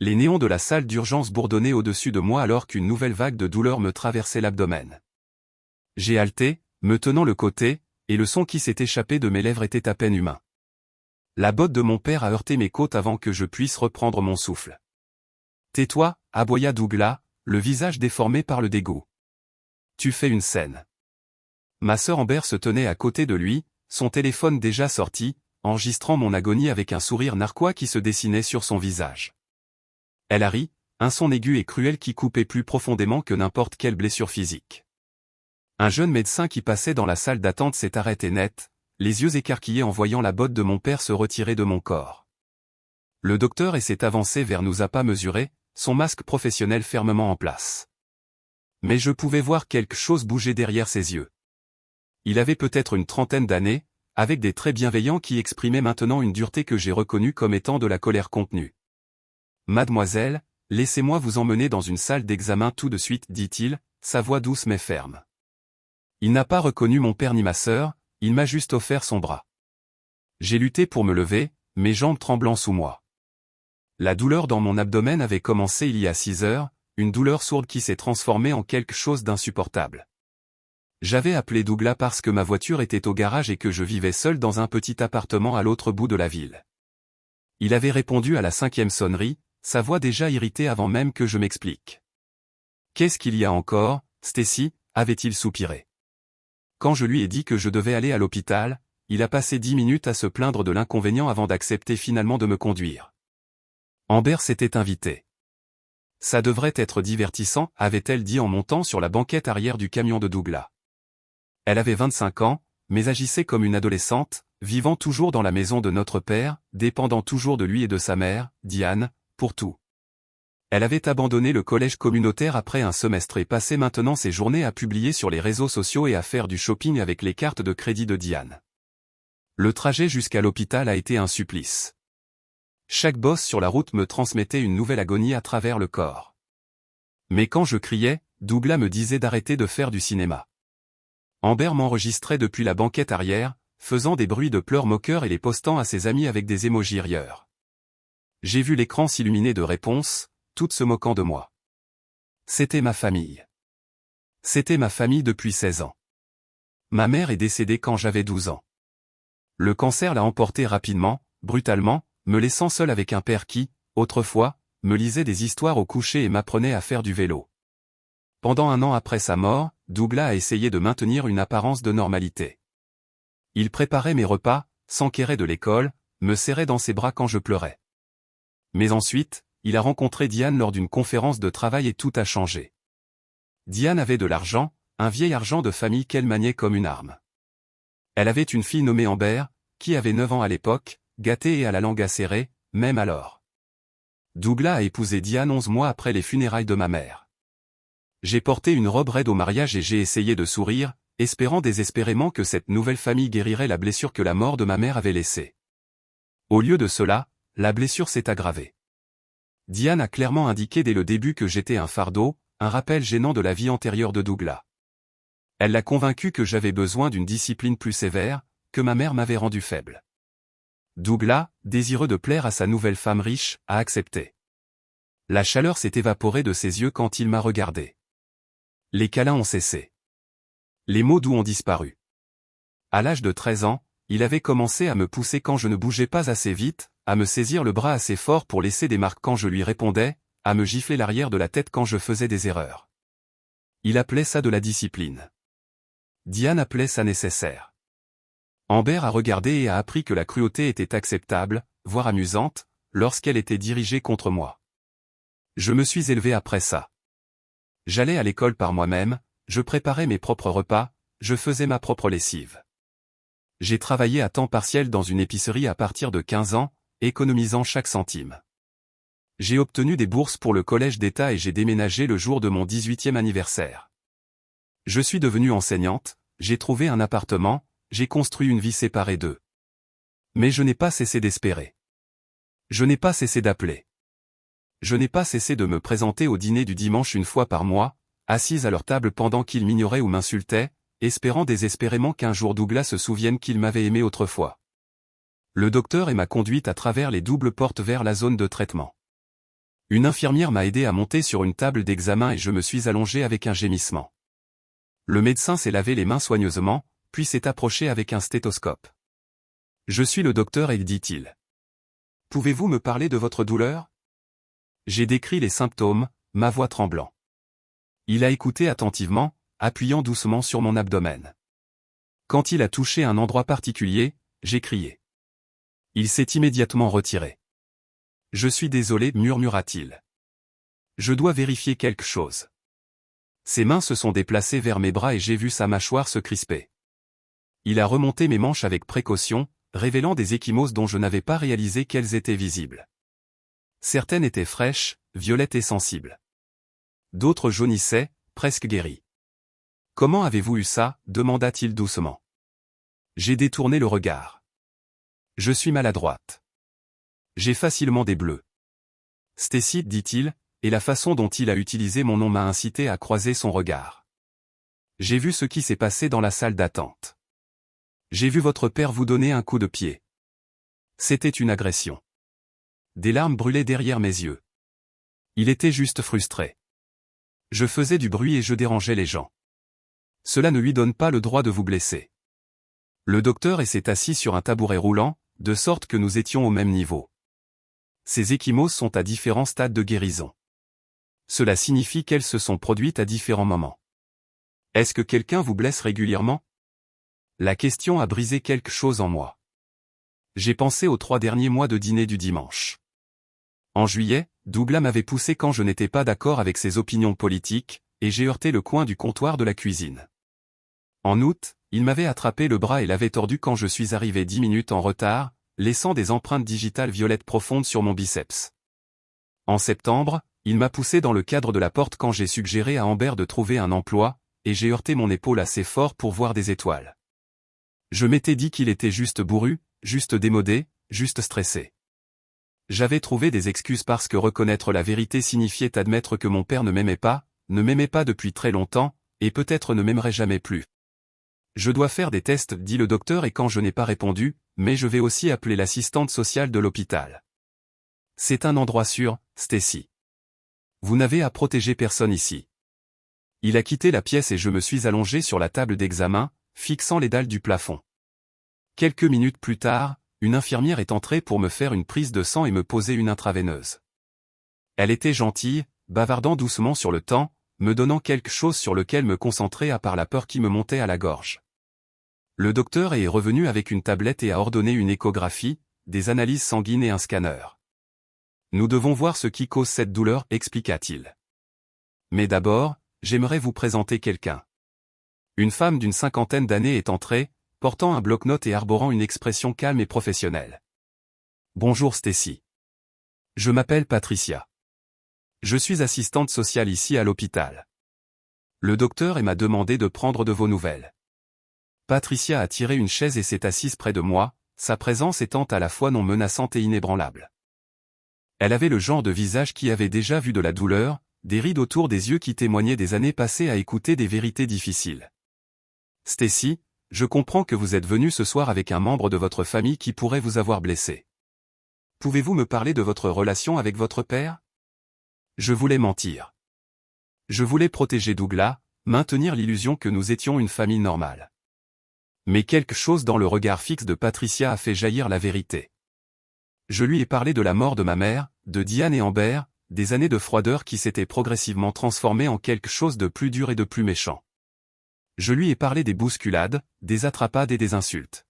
Les néons de la salle d'urgence bourdonnaient au-dessus de moi alors qu'une nouvelle vague de douleur me traversait l'abdomen. J'ai halté, me tenant le côté, et le son qui s'est échappé de mes lèvres était à peine humain. La botte de mon père a heurté mes côtes avant que je puisse reprendre mon souffle. « Tais-toi » aboya Douglas, le visage déformé par le dégoût. « Tu fais une scène. » Ma sœur Amber se tenait à côté de lui, son téléphone déjà sorti, enregistrant mon agonie avec un sourire narquois qui se dessinait sur son visage. Elle a ri, un son aigu et cruel qui coupait plus profondément que n'importe quelle blessure physique. Un jeune médecin qui passait dans la salle d'attente s'est arrêté net, les yeux écarquillés en voyant la botte de mon père se retirer de mon corps. Le docteur s'est avancé vers nous à pas mesurés, son masque professionnel fermement en place. Mais je pouvais voir quelque chose bouger derrière ses yeux. Il avait peut-être une trentaine d'années, avec des traits bienveillants qui exprimaient maintenant une dureté que j'ai reconnue comme étant de la colère contenue. « Mademoiselle, laissez-moi vous emmener dans une salle d'examen tout de suite, dit-il, sa voix douce mais ferme. Il n'a pas reconnu mon père ni ma sœur, il m'a juste offert son bras. J'ai lutté pour me lever, mes jambes tremblant sous moi. La douleur dans mon abdomen avait commencé il y a 6 heures, une douleur sourde qui s'est transformée en quelque chose d'insupportable. J'avais appelé Douglas parce que ma voiture était au garage et que je vivais seul dans un petit appartement à l'autre bout de la ville. Il avait répondu à la 5e sonnerie, sa voix déjà irritée avant même que je m'explique. « Qu'est-ce qu'il y a encore, Stacy » avait-il soupiré. Quand je lui ai dit que je devais aller à l'hôpital, il a passé 10 minutes à se plaindre de l'inconvénient avant d'accepter finalement de me conduire. Amber s'était invitée. « Ça devrait être divertissant » avait-elle dit en montant sur la banquette arrière du camion de Douglas. Elle avait 25 ans, mais agissait comme une adolescente, vivant toujours dans la maison de notre père, dépendant toujours de lui et de sa mère, Diane, pour tout. Elle avait abandonné le collège communautaire après un semestre et passait maintenant ses journées à publier sur les réseaux sociaux et à faire du shopping avec les cartes de crédit de Diane. Le trajet jusqu'à l'hôpital a été un supplice. Chaque bosse sur la route me transmettait une nouvelle agonie à travers le corps. Mais quand je criais, Douglas me disait d'arrêter de faire du cinéma. Amber m'enregistrait depuis la banquette arrière, faisant des bruits de pleurs moqueurs et les postant à ses amis avec des émojis rieurs. J'ai vu l'écran s'illuminer de réponses, toutes se moquant de moi. C'était ma famille. C'était ma famille depuis 16 ans. Ma mère est décédée quand j'avais 12 ans. Le cancer l'a emportée rapidement, brutalement, me laissant seul avec un père qui, autrefois, me lisait des histoires au coucher et m'apprenait à faire du vélo. Pendant 1 an après sa mort, Douglas a essayé de maintenir une apparence de normalité. Il préparait mes repas, s'enquérait de l'école, me serrait dans ses bras quand je pleurais. Mais ensuite, il a rencontré Diane lors d'une conférence de travail et tout a changé. Diane avait de l'argent, un vieil argent de famille qu'elle maniait comme une arme. Elle avait une fille nommée Amber, qui avait 9 ans à l'époque, gâtée et à la langue acérée, même alors. Douglas a épousé Diane 11 mois après les funérailles de ma mère. J'ai porté une robe raide au mariage et j'ai essayé de sourire, espérant désespérément que cette nouvelle famille guérirait la blessure que la mort de ma mère avait laissée. Au lieu de cela, la blessure s'est aggravée. Diane a clairement indiqué dès le début que j'étais un fardeau, un rappel gênant de la vie antérieure de Douglas. Elle l'a convaincu que j'avais besoin d'une discipline plus sévère, que ma mère m'avait rendu faible. Douglas, désireux de plaire à sa nouvelle femme riche, a accepté. La chaleur s'est évaporée de ses yeux quand il m'a regardé. Les câlins ont cessé. Les mots doux ont disparu. À l'âge de 13 ans, il avait commencé à me pousser quand je ne bougeais pas assez vite, à me saisir le bras assez fort pour laisser des marques quand je lui répondais, à me gifler l'arrière de la tête quand je faisais des erreurs. Il appelait ça de la discipline. Diane appelait ça nécessaire. Amber a regardé et a appris que la cruauté était acceptable, voire amusante, lorsqu'elle était dirigée contre moi. Je me suis élevé après ça. J'allais à l'école par moi-même, je préparais mes propres repas, je faisais ma propre lessive. J'ai travaillé à temps partiel dans une épicerie à partir de 15 ans, économisant chaque centime. J'ai obtenu des bourses pour le collège d'État et j'ai déménagé le jour de mon 18e anniversaire. Je suis devenue enseignante, j'ai trouvé un appartement, j'ai construit une vie séparée d'eux. Mais je n'ai pas cessé d'espérer. Je n'ai pas cessé d'appeler. Je n'ai pas cessé de me présenter au dîner du dimanche une fois par mois, assise à leur table pendant qu'ils m'ignoraient ou m'insultaient, espérant désespérément qu'un jour Douglas se souvienne qu'il m'avait aimé autrefois. Le docteur m'a conduite à travers les doubles portes vers la zone de traitement. Une infirmière m'a aidé à monter sur une table d'examen et je me suis allongé avec un gémissement. Le médecin s'est lavé les mains soigneusement, puis s'est approché avec un stéthoscope. Je suis le docteur, dit-il. Pouvez-vous me parler de votre douleur? J'ai décrit les symptômes, ma voix tremblant. Il a écouté attentivement, appuyant doucement sur mon abdomen. Quand il a touché un endroit particulier, j'ai crié. Il s'est immédiatement retiré. Je suis désolé, murmura-t-il. Je dois vérifier quelque chose. Ses mains se sont déplacées vers mes bras et j'ai vu sa mâchoire se crisper. Il a remonté mes manches avec précaution, révélant des ecchymoses dont je n'avais pas réalisé qu'elles étaient visibles. Certaines étaient fraîches, violettes et sensibles. D'autres jaunissaient, presque guéries. Comment avez-vous eu ça? Demanda-t-il doucement. J'ai détourné le regard. Je suis maladroite. J'ai facilement des bleus. Stacy, dit-il, et la façon dont il a utilisé mon nom m'a incité à croiser son regard. J'ai vu ce qui s'est passé dans la salle d'attente. J'ai vu votre père vous donner un coup de pied. C'était une agression. Des larmes brûlaient derrière mes yeux. Il était juste frustré. Je faisais du bruit et je dérangeais les gens. Cela ne lui donne pas le droit de vous blesser. Le docteur s'est assis sur un tabouret roulant, de sorte que nous étions au même niveau. Ces ecchymoses sont à différents stades de guérison. Cela signifie qu'elles se sont produites à différents moments. Est-ce que quelqu'un vous blesse régulièrement? La question a brisé quelque chose en moi. J'ai pensé aux 3 derniers mois de dîner du dimanche. En juillet, Douglas m'avait poussé quand je n'étais pas d'accord avec ses opinions politiques, et j'ai heurté le coin du comptoir de la cuisine. En août, il m'avait attrapé le bras et l'avait tordu quand je suis arrivé 10 minutes en retard, laissant des empreintes digitales violettes profondes sur mon biceps. En septembre, il m'a poussé dans le cadre de la porte quand j'ai suggéré à Amber de trouver un emploi, et j'ai heurté mon épaule assez fort pour voir des étoiles. Je m'étais dit qu'il était juste bourru, juste démodé, juste stressé. J'avais trouvé des excuses parce que reconnaître la vérité signifiait admettre que mon père ne m'aimait pas depuis très longtemps, et peut-être ne m'aimerait jamais plus. Je dois faire des tests, dit le docteur, et quand je n'ai pas répondu, mais je vais aussi appeler l'assistante sociale de l'hôpital. C'est un endroit sûr, Stacy. Vous n'avez à protéger personne ici. Il a quitté la pièce et je me suis allongé sur la table d'examen, fixant les dalles du plafond. Quelques minutes plus tard, une infirmière est entrée pour me faire une prise de sang et me poser une intraveineuse. Elle était gentille, bavardant doucement sur le temps, me donnant quelque chose sur lequel me concentrer à part la peur qui me montait à la gorge. Le docteur est revenu avec une tablette et a ordonné une échographie, des analyses sanguines et un scanner. Nous devons voir ce qui cause cette douleur, expliqua-t-il. Mais d'abord, j'aimerais vous présenter quelqu'un. Une femme d'une 50aine d'années est entrée, portant un bloc-notes et arborant une expression calme et professionnelle. Bonjour Stacy. Je m'appelle Patricia. Je suis assistante sociale ici à l'hôpital. Le docteur m'a demandé de prendre de vos nouvelles. Patricia a tiré une chaise et s'est assise près de moi, sa présence étant à la fois non menaçante et inébranlable. Elle avait le genre de visage qui avait déjà vu de la douleur, des rides autour des yeux qui témoignaient des années passées à écouter des vérités difficiles. Stacy, je comprends que vous êtes venu ce soir avec un membre de votre famille qui pourrait vous avoir blessé. Pouvez-vous me parler de votre relation avec votre père? Je voulais mentir. Je voulais protéger Douglas, maintenir l'illusion que nous étions une famille normale. Mais quelque chose dans le regard fixe de Patricia a fait jaillir la vérité. Je lui ai parlé de la mort de ma mère, de Diane et Amber, des années de froideur qui s'étaient progressivement transformées en quelque chose de plus dur et de plus méchant. Je lui ai parlé des bousculades, des attrapades et des insultes.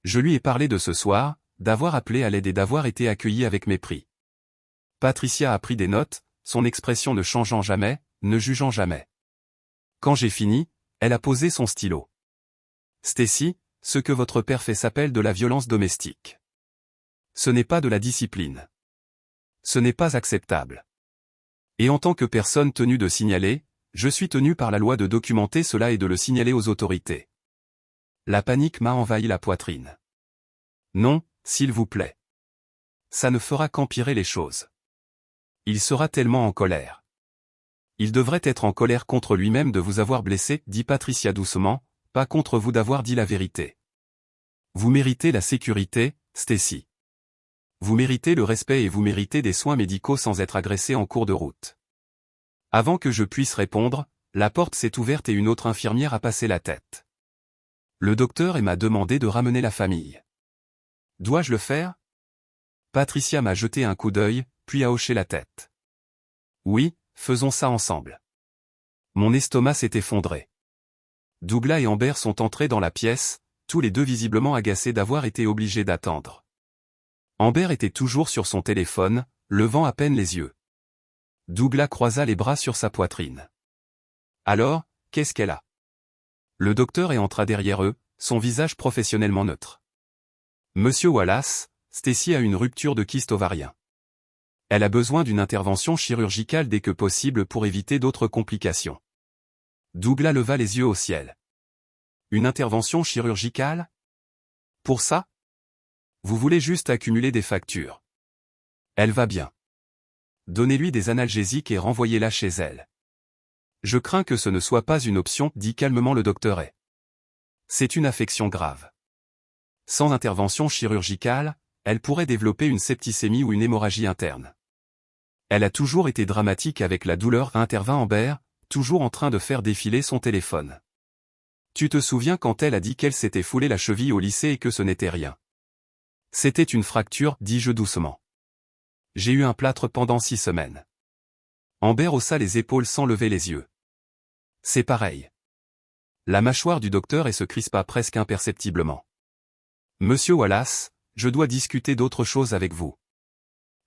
Je lui ai parlé de ce soir, d'avoir appelé à l'aide et d'avoir été accueilli avec mépris. Patricia a pris des notes, son expression ne changeant jamais, ne jugeant jamais. Quand j'ai fini, elle a posé son stylo. Stacy, ce que votre père fait s'appelle de la violence domestique. Ce n'est pas de la discipline. Ce n'est pas acceptable. Et en tant que personne tenue de signaler, je suis tenu par la loi de documenter cela et de le signaler aux autorités. La panique m'a envahi la poitrine. Non, s'il vous plaît. Ça ne fera qu'empirer les choses. Il sera tellement en colère. Il devrait être en colère contre lui-même de vous avoir blessé, dit Patricia doucement, pas contre vous d'avoir dit la vérité. Vous méritez la sécurité, Stacy. Vous méritez le respect et vous méritez des soins médicaux sans être agressé en cours de route. Avant que je puisse répondre, la porte s'est ouverte et une autre infirmière a passé la tête. Le docteur m'a demandé de ramener la famille. Dois-je le faire? Patricia m'a jeté un coup d'œil, puis a hoché la tête. Oui, faisons ça ensemble. Mon estomac s'est effondré. Douglas et Amber sont entrés dans la pièce, tous les deux visiblement agacés d'avoir été obligés d'attendre. Amber était toujours sur son téléphone, levant à peine les yeux. Douglas croisa les bras sur sa poitrine. Alors, qu'est-ce qu'elle a? Le docteur entra derrière eux, son visage professionnellement neutre. Monsieur Wallace, Stacy a une rupture de kyste ovarien. Elle a besoin d'une intervention chirurgicale dès que possible pour éviter d'autres complications. Douglas leva les yeux au ciel. Une intervention chirurgicale? Pour ça? Vous voulez juste accumuler des factures. Elle va bien. Donnez-lui des analgésiques et renvoyez-la chez elle. Je crains que ce ne soit pas une option, dit calmement le docteur. C'est une affection grave. Sans intervention chirurgicale, elle pourrait développer une septicémie ou une hémorragie interne. Elle a toujours été dramatique avec la douleur, intervint Amber, toujours en train de faire défiler son téléphone. Tu te souviens quand elle a dit qu'elle s'était foulé la cheville au lycée et que ce n'était rien? C'était une fracture, dis-je doucement. J'ai eu un plâtre pendant 6 semaines. Amber haussa les épaules sans lever les yeux. C'est pareil. La mâchoire du docteur se crispa presque imperceptiblement. Monsieur Wallace, je dois discuter d'autre chose avec vous.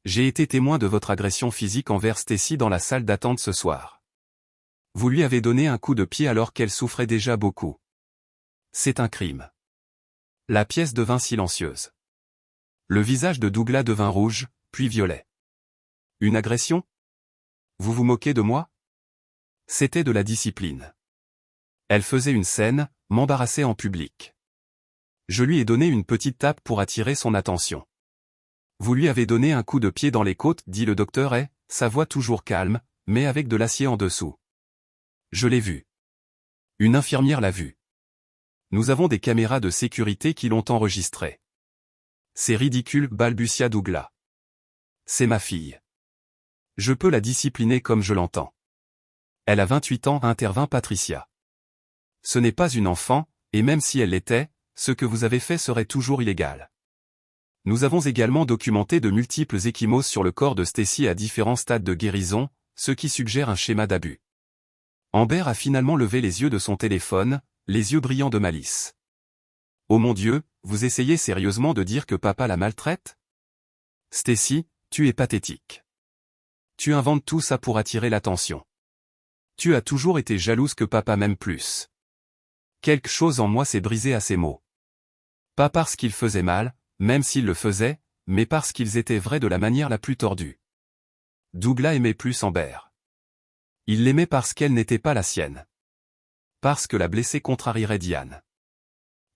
J'ai été témoin de votre agression physique envers Stacy dans la salle d'attente ce soir. Vous lui avez donné un coup de pied alors qu'elle souffrait déjà beaucoup. C'est un crime. La pièce devint silencieuse. Le visage de Douglas devint rouge, puis violet. Une agression? Vous vous moquez de moi? C'était de la discipline. Elle faisait une scène, m'embarrassait en public. Je lui ai donné une petite tape pour attirer son attention. Vous lui avez donné un coup de pied dans les côtes, dit le docteur sa voix toujours calme, mais avec de l'acier en dessous. Je l'ai vu. Une infirmière l'a vu. Nous avons des caméras de sécurité qui l'ont enregistré. C'est ridicule, balbutia Douglas. C'est ma fille. Je peux la discipliner comme je l'entends. Elle a 28 ans, intervint Patricia. Ce n'est pas une enfant, et même si elle l'était, ce que vous avez fait serait toujours illégal. Nous avons également documenté de multiples ecchymoses sur le corps de Stacy à différents stades de guérison, ce qui suggère un schéma d'abus. Amber a finalement levé les yeux de son téléphone, les yeux brillants de malice. Oh mon Dieu, vous essayez sérieusement de dire que papa la maltraite? Stacy, tu es pathétique. Tu inventes tout ça pour attirer l'attention. Tu as toujours été jalouse que papa m'aime plus. Quelque chose en moi s'est brisé à ces mots. Pas parce qu'il faisait mal, même s'il le faisait, mais parce qu'ils étaient vrais de la manière la plus tordue. Douglas aimait plus Amber. Il l'aimait parce qu'elle n'était pas la sienne. Parce que la blessée contrarierait Diane.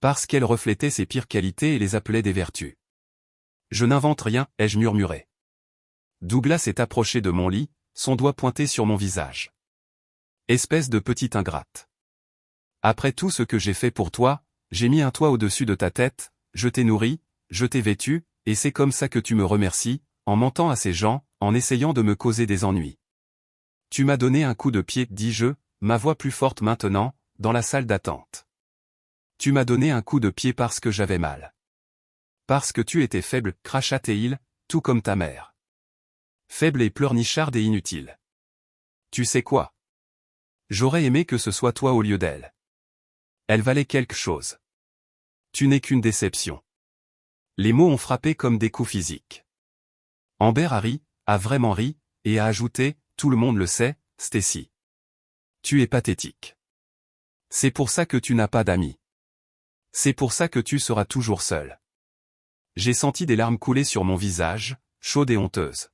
Parce qu'elle reflétait ses pires qualités et les appelait des vertus. Je n'invente rien, ai-je murmuré. Douglas s'est approché de mon lit, son doigt pointé sur mon visage. Espèce de petite ingrate. Après tout ce que j'ai fait pour toi, j'ai mis un toit au-dessus de ta tête, je t'ai nourri, je t'ai vêtu, et c'est comme ça que tu me remercies, en mentant à ces gens, en essayant de me causer des ennuis. Tu m'as donné un coup de pied, dis-je, ma voix plus forte maintenant, dans la salle d'attente. Tu m'as donné un coup de pied parce que j'avais mal. Parce que tu étais faible, cracha Théil, tout comme ta mère. Faible et pleurnicharde et inutile. Tu sais quoi? J'aurais aimé que ce soit toi au lieu d'elle. Elle valait quelque chose. Tu n'es qu'une déception. Les mots ont frappé comme des coups physiques. Amber a ri, a vraiment ri, et a ajouté, tout le monde le sait, Stacy. Tu es pathétique. C'est pour ça que tu n'as pas d'amis. C'est pour ça que tu seras toujours seul. J'ai senti des larmes couler sur mon visage, chaude et honteuse.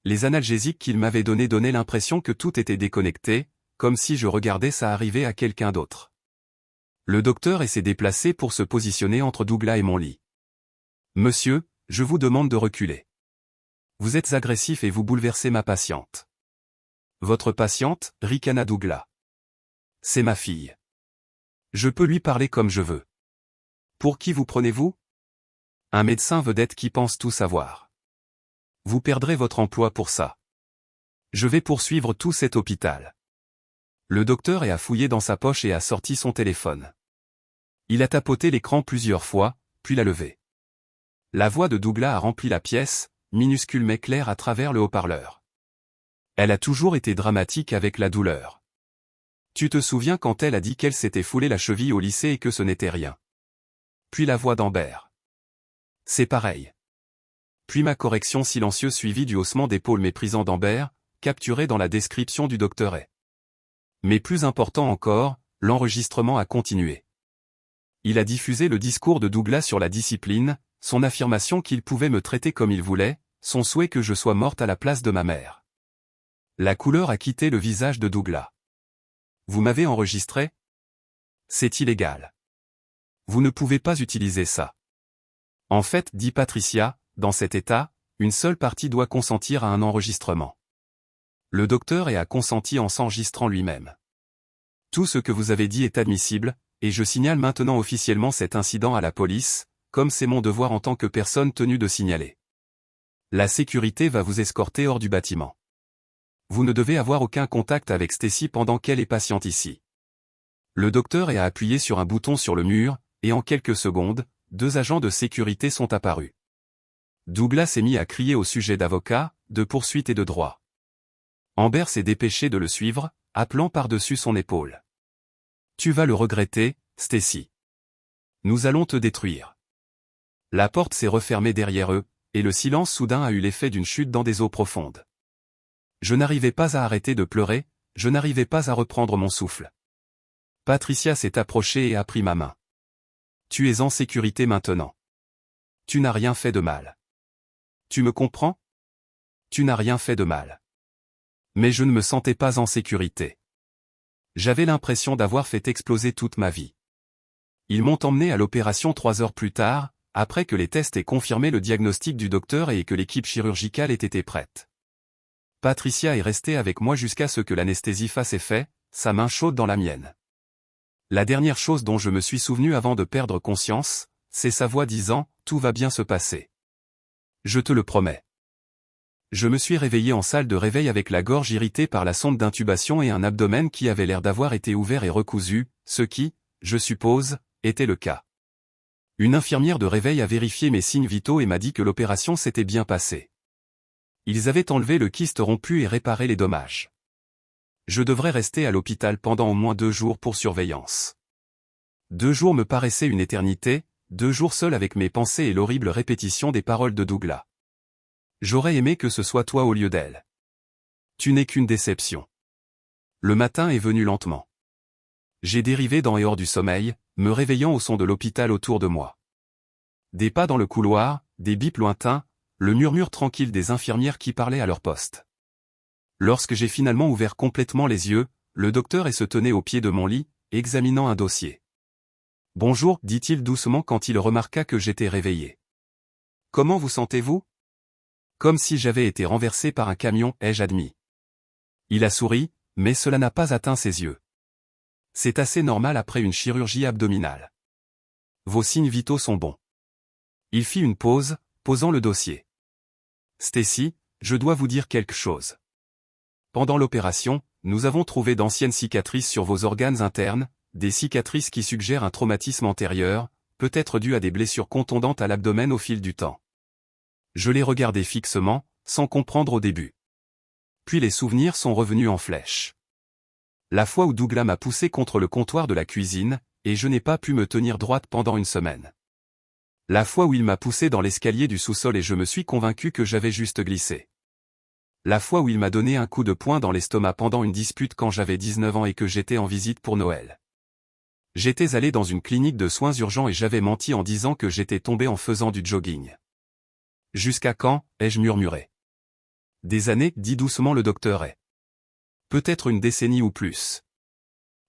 Les analgésiques qu'il m'avait donnés donnaient l'impression que tout était déconnecté, comme si je regardais ça arriver à quelqu'un d'autre. Le docteur s'est déplacé pour se positionner entre Douglas et mon lit. Monsieur, je vous demande de reculer. Vous êtes agressif et vous bouleversez ma patiente. Votre patiente, ricana Douglas. C'est ma fille. Je peux lui parler comme je veux. Pour qui vous prenez-vous? Un médecin vedette qui pense tout savoir. Vous perdrez votre emploi pour ça. Je vais poursuivre tout cet hôpital. Le docteur a fouillé dans sa poche et a sorti son téléphone. Il a tapoté l'écran plusieurs fois, puis l'a levé. La voix de Douglas a rempli la pièce, minuscule mais claire à travers le haut-parleur. Elle a toujours été dramatique avec la douleur. Tu te souviens quand elle a dit qu'elle s'était foulé la cheville au lycée et que ce n'était rien. Puis la voix d'Amber. C'est pareil. Puis ma correction silencieuse suivie du haussement d'épaule méprisant d'Amber, capturé dans la description du docteur A. Mais plus important encore, l'enregistrement a continué. Il a diffusé le discours de Douglas sur la discipline, son affirmation qu'il pouvait me traiter comme il voulait, son souhait que je sois morte à la place de ma mère. La couleur a quitté le visage de Douglas. Vous m'avez enregistré? C'est illégal. Vous ne pouvez pas utiliser ça. En fait, dit Patricia, dans cet état, une seule partie doit consentir à un enregistrement. Le docteur a consenti en s'enregistrant lui-même. Tout ce que vous avez dit est admissible, et je signale maintenant officiellement cet incident à la police, comme c'est mon devoir en tant que personne tenue de signaler. La sécurité va vous escorter hors du bâtiment. Vous ne devez avoir aucun contact avec Stacy pendant qu'elle est patiente ici. Le docteur a appuyé sur un bouton sur le mur, et en quelques secondes, 2 agents de sécurité sont apparus. Douglas s'est mis à crier au sujet d'avocats, de poursuites et de droit. Amber s'est dépêchée de le suivre, appelant par-dessus son épaule. Tu vas le regretter, Stacy. Nous allons te détruire. La porte s'est refermée derrière eux, et le silence soudain a eu l'effet d'une chute dans des eaux profondes. Je n'arrivais pas à arrêter de pleurer, je n'arrivais pas à reprendre mon souffle. Patricia s'est approchée et a pris ma main. Tu es en sécurité maintenant. Tu n'as rien fait de mal. Tu me comprends? Tu n'as rien fait de mal. Mais je ne me sentais pas en sécurité. J'avais l'impression d'avoir fait exploser toute ma vie. Ils m'ont emmené à l'opération 3 heures plus tard, après que les tests aient confirmé le diagnostic du docteur et que l'équipe chirurgicale ait été prête. Patricia est restée avec moi jusqu'à ce que l'anesthésie fasse effet, sa main chaude dans la mienne. La dernière chose dont je me suis souvenu avant de perdre conscience, c'est sa voix disant « Tout va bien se passer. Je te le promets. » Je me suis réveillé en salle de réveil avec la gorge irritée par la sonde d'intubation et un abdomen qui avait l'air d'avoir été ouvert et recousu, ce qui, je suppose, était le cas. Une infirmière de réveil a vérifié mes signes vitaux et m'a dit que l'opération s'était bien passée. Ils avaient enlevé le kyste rompu et réparé les dommages. Je devrais rester à l'hôpital pendant au moins 2 jours pour surveillance. 2 jours me paraissaient une éternité, 2 jours seul avec mes pensées et l'horrible répétition des paroles de Douglas. J'aurais aimé que ce soit toi au lieu d'elle. Tu n'es qu'une déception. Le matin est venu lentement. J'ai dérivé dans et hors du sommeil, me réveillant au son de l'hôpital autour de moi. Des pas dans le couloir, des bips lointains, le murmure tranquille des infirmières qui parlaient à leur poste. Lorsque j'ai finalement ouvert complètement les yeux, le docteur se tenait au pied de mon lit, examinant un dossier. « Bonjour, dit-il doucement quand il remarqua que j'étais réveillé. « Comment vous sentez-vous » Comme si j'avais été renversé par un camion, ai-je admis. Il a souri, mais cela n'a pas atteint ses yeux. C'est assez normal après une chirurgie abdominale. Vos signes vitaux sont bons. Il fit une pause, posant le dossier. Stacy, je dois vous dire quelque chose. Pendant l'opération, nous avons trouvé d'anciennes cicatrices sur vos organes internes, des cicatrices qui suggèrent un traumatisme antérieur, peut-être dû à des blessures contondantes à l'abdomen au fil du temps. Je les regardais fixement, sans comprendre au début. Puis les souvenirs sont revenus en flèche. La fois où Douglas m'a poussé contre le comptoir de la cuisine, et je n'ai pas pu me tenir droite pendant une semaine. La fois où il m'a poussé dans l'escalier du sous-sol et je me suis convaincu que j'avais juste glissé. La fois où il m'a donné un coup de poing dans l'estomac pendant une dispute quand j'avais 19 ans et que j'étais en visite pour Noël. J'étais allé dans une clinique de soins urgents et j'avais menti en disant que j'étais tombé en faisant du jogging. Jusqu'à quand, ai-je murmuré. Des années, dit doucement le docteur A. Peut-être une décennie ou plus.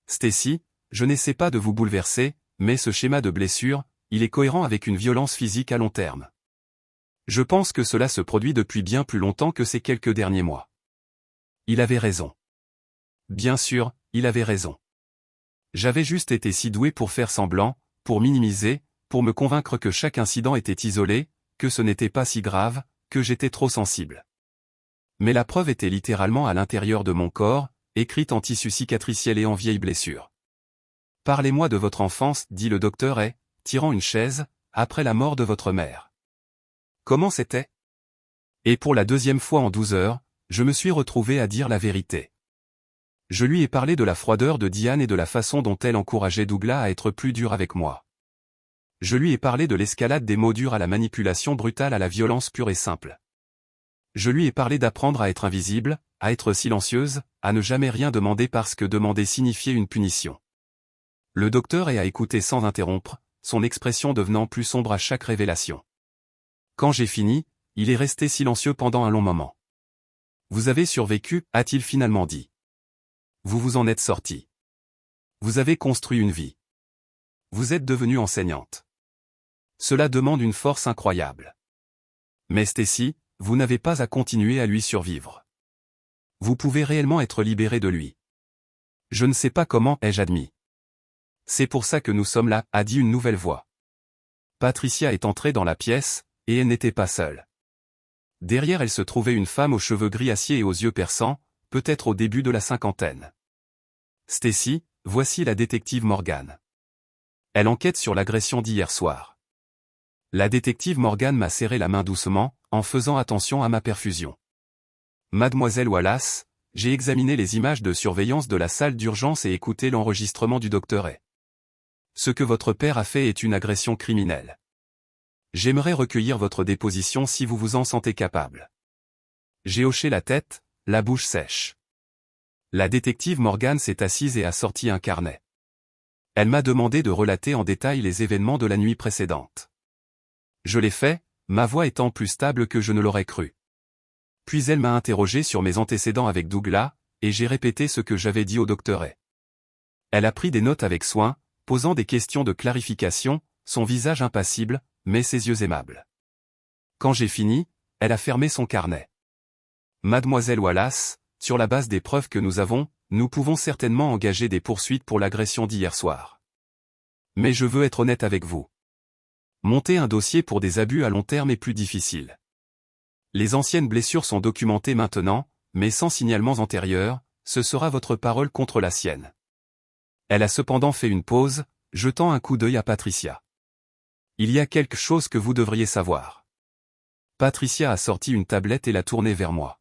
Stacy, je n'essaie pas de vous bouleverser, mais ce schéma de blessure, il est cohérent avec une violence physique à long terme. Je pense que cela se produit depuis bien plus longtemps que ces quelques derniers mois. Il avait raison. Bien sûr, il avait raison. J'avais juste été si doué pour faire semblant, pour minimiser, pour me convaincre que chaque incident était isolé, que ce n'était pas si grave, que j'étais trop sensible. Mais la preuve était littéralement à l'intérieur de mon corps, écrite en tissu cicatriciel et en vieille blessure. Parlez-moi de votre enfance, dit le docteur et, tirant une chaise, après la mort de votre mère. Comment c'était? Et pour la deuxième fois en 12 heures, je me suis retrouvé à dire la vérité. Je lui ai parlé de la froideur de Diane et de la façon dont elle encourageait Douglas à être plus dur avec moi. Je lui ai parlé de l'escalade des mots durs à la manipulation brutale à la violence pure et simple. Je lui ai parlé d'apprendre à être invisible, à être silencieuse, à ne jamais rien demander parce que demander signifiait une punition. Le docteur a écouté sans interrompre, son expression devenant plus sombre à chaque révélation. Quand j'ai fini, il est resté silencieux pendant un long moment. Vous avez survécu, a-t-il finalement dit. Vous vous en êtes sorti. Vous avez construit une vie. Vous êtes devenue enseignante. Cela demande une force incroyable. Mais Stacy, vous n'avez pas à continuer à lui survivre. Vous pouvez réellement être libéré de lui. Je ne sais pas comment, ai-je admis. C'est pour ça que nous sommes là, a dit une nouvelle voix. Patricia est entrée dans la pièce, et elle n'était pas seule. Derrière elle se trouvait une femme aux cheveux gris acier et aux yeux perçants, peut-être au début de la cinquantaine. Stacy, voici la détective Morgan. Elle enquête sur l'agression d'hier soir. La détective Morgan m'a serré la main doucement, en faisant attention à ma perfusion. Mademoiselle Wallace, j'ai examiné les images de surveillance de la salle d'urgence et écouté l'enregistrement du docteur A. Ce que votre père a fait est une agression criminelle. J'aimerais recueillir votre déposition si vous vous en sentez capable. J'ai hoché la tête, la bouche sèche. La détective Morgan s'est assise et a sorti un carnet. Elle m'a demandé de relater en détail les événements de la nuit précédente. Je l'ai fait, ma voix étant plus stable que je ne l'aurais cru. Puis elle m'a interrogé sur mes antécédents avec Douglas, et j'ai répété ce que j'avais dit au docteur A. Elle a pris des notes avec soin, posant des questions de clarification, son visage impassible, mais ses yeux aimables. Quand j'ai fini, elle a fermé son carnet. Mademoiselle Wallace, sur la base des preuves que nous avons, nous pouvons certainement engager des poursuites pour l'agression d'hier soir. Mais je veux être honnête avec vous. Monter un dossier pour des abus à long terme est plus difficile. Les anciennes blessures sont documentées maintenant, mais sans signalements antérieurs, ce sera votre parole contre la sienne. Elle a cependant fait une pause, jetant un coup d'œil à Patricia. Il y a quelque chose que vous devriez savoir. Patricia a sorti une tablette et l'a tournée vers moi.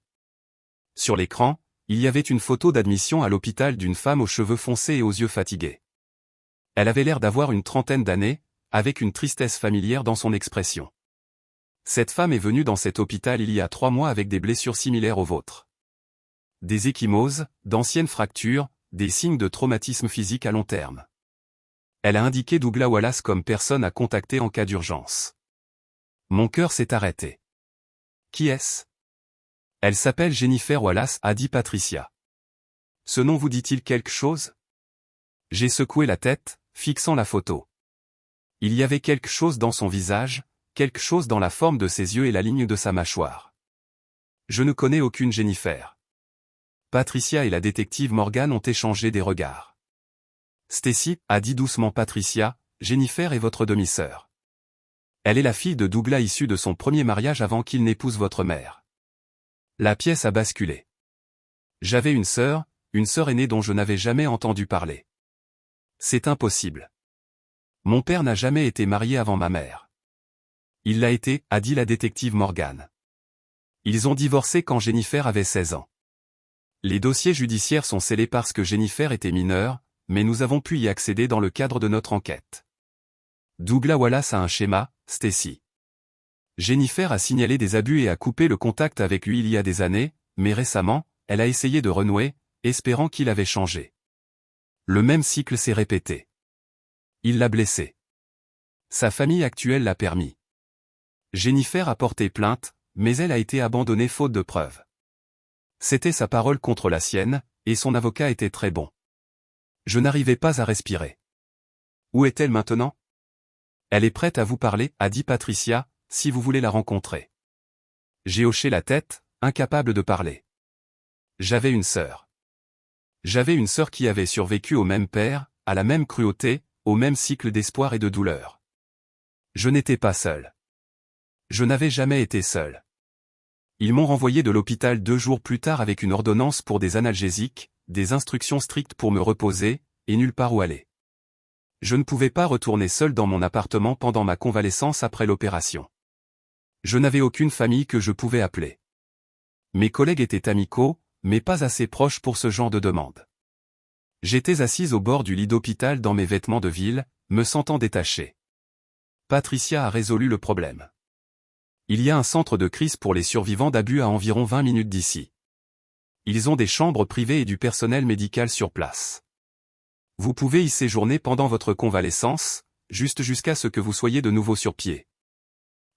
Sur l'écran, il y avait une photo d'admission à l'hôpital d'une femme aux cheveux foncés et aux yeux fatigués. Elle avait l'air d'avoir une trentaine d'années, avec une tristesse familière dans son expression. Cette femme est venue dans cet hôpital il y a 3 mois avec des blessures similaires aux vôtres. Des ecchymoses, d'anciennes fractures, des signes de traumatisme physique à long terme. Elle a indiqué Douglas Wallace comme personne à contacter en cas d'urgence. Mon cœur s'est arrêté. Qui est-ce? Elle s'appelle Jennifer Wallace, a dit Patricia. Ce nom vous dit-il quelque chose? J'ai secoué la tête, fixant la photo. Il y avait quelque chose dans son visage, quelque chose dans la forme de ses yeux et la ligne de sa mâchoire. Je ne connais aucune Jennifer. Patricia et la détective Morgan ont échangé des regards. Stacy, a dit doucement Patricia, Jennifer est votre demi-sœur. Elle est la fille de Douglas issue de son premier mariage avant qu'il n'épouse votre mère. La pièce a basculé. J'avais une sœur aînée dont je n'avais jamais entendu parler. C'est impossible. Mon père n'a jamais été marié avant ma mère. Il l'a été, a dit la détective Morgan. Ils ont divorcé quand Jennifer avait 16 ans. Les dossiers judiciaires sont scellés parce que Jennifer était mineure, mais nous avons pu y accéder dans le cadre de notre enquête. Douglas Wallace a un schéma, Stacy. Jennifer a signalé des abus et a coupé le contact avec lui il y a des années, mais récemment, elle a essayé de renouer, espérant qu'il avait changé. Le même cycle s'est répété. Il l'a blessé. Sa famille actuelle l'a permis. Jennifer a porté plainte, mais elle a été abandonnée faute de preuves. C'était sa parole contre la sienne, et son avocat était très bon. Je n'arrivais pas à respirer. Où est-elle maintenant? Elle est prête à vous parler, a dit Patricia, si vous voulez la rencontrer. J'ai hoché la tête, incapable de parler. J'avais une sœur. J'avais une sœur qui avait survécu au même père, à la même cruauté, au même cycle d'espoir et de douleur. Je n'étais pas seul. Je n'avais jamais été seul. Ils m'ont renvoyé de l'hôpital 2 jours plus tard avec une ordonnance pour des analgésiques, des instructions strictes pour me reposer, et nulle part où aller. Je ne pouvais pas retourner seul dans mon appartement pendant ma convalescence après l'opération. Je n'avais aucune famille que je pouvais appeler. Mes collègues étaient amicaux, mais pas assez proches pour ce genre de demande. J'étais assise au bord du lit d'hôpital dans mes vêtements de ville, me sentant détaché. Patricia a résolu le problème. Il y a un centre de crise pour les survivants d'abus à environ 20 minutes d'ici. Ils ont des chambres privées et du personnel médical sur place. Vous pouvez y séjourner pendant votre convalescence, juste jusqu'à ce que vous soyez de nouveau sur pied.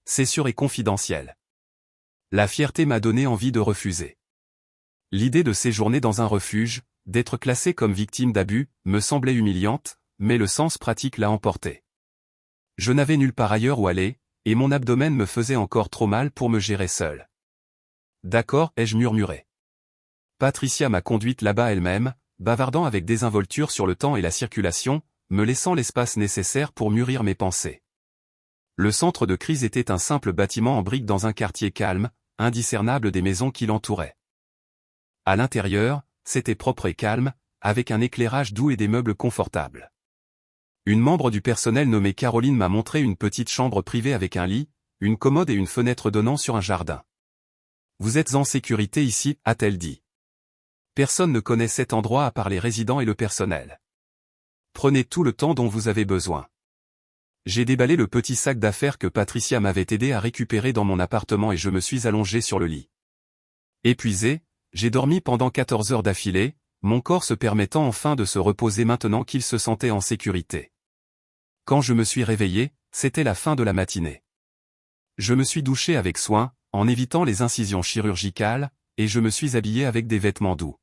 C'est sûr et confidentiel. La fierté m'a donné envie de refuser. L'idée de séjourner dans un refuge, d'être classé comme victime d'abus, me semblait humiliante, mais le sens pratique l'a emporté. Je n'avais nulle part ailleurs où aller, et mon abdomen me faisait encore trop mal pour me gérer seul. D'accord, ai-je murmuré. Patricia m'a conduite là-bas elle-même, bavardant avec désinvolture sur le temps et la circulation, me laissant l'espace nécessaire pour mûrir mes pensées. Le centre de crise était un simple bâtiment en briques dans un quartier calme, indiscernable des maisons qui l'entouraient. À l'intérieur, c'était propre et calme, avec un éclairage doux et des meubles confortables. Une membre du personnel nommée Caroline m'a montré une petite chambre privée avec un lit, une commode et une fenêtre donnant sur un jardin. « Vous êtes en sécurité ici » a-t-elle dit. Personne ne connaît cet endroit à part les résidents et le personnel. Prenez tout le temps dont vous avez besoin. J'ai déballé le petit sac d'affaires que Patricia m'avait aidé à récupérer dans mon appartement et je me suis allongé sur le lit. Épuisé, j'ai dormi pendant 14 heures d'affilée, mon corps se permettant enfin de se reposer maintenant qu'il se sentait en sécurité. Quand je me suis réveillé, c'était la fin de la matinée. Je me suis douché avec soin, en évitant les incisions chirurgicales, et je me suis habillé avec des vêtements doux.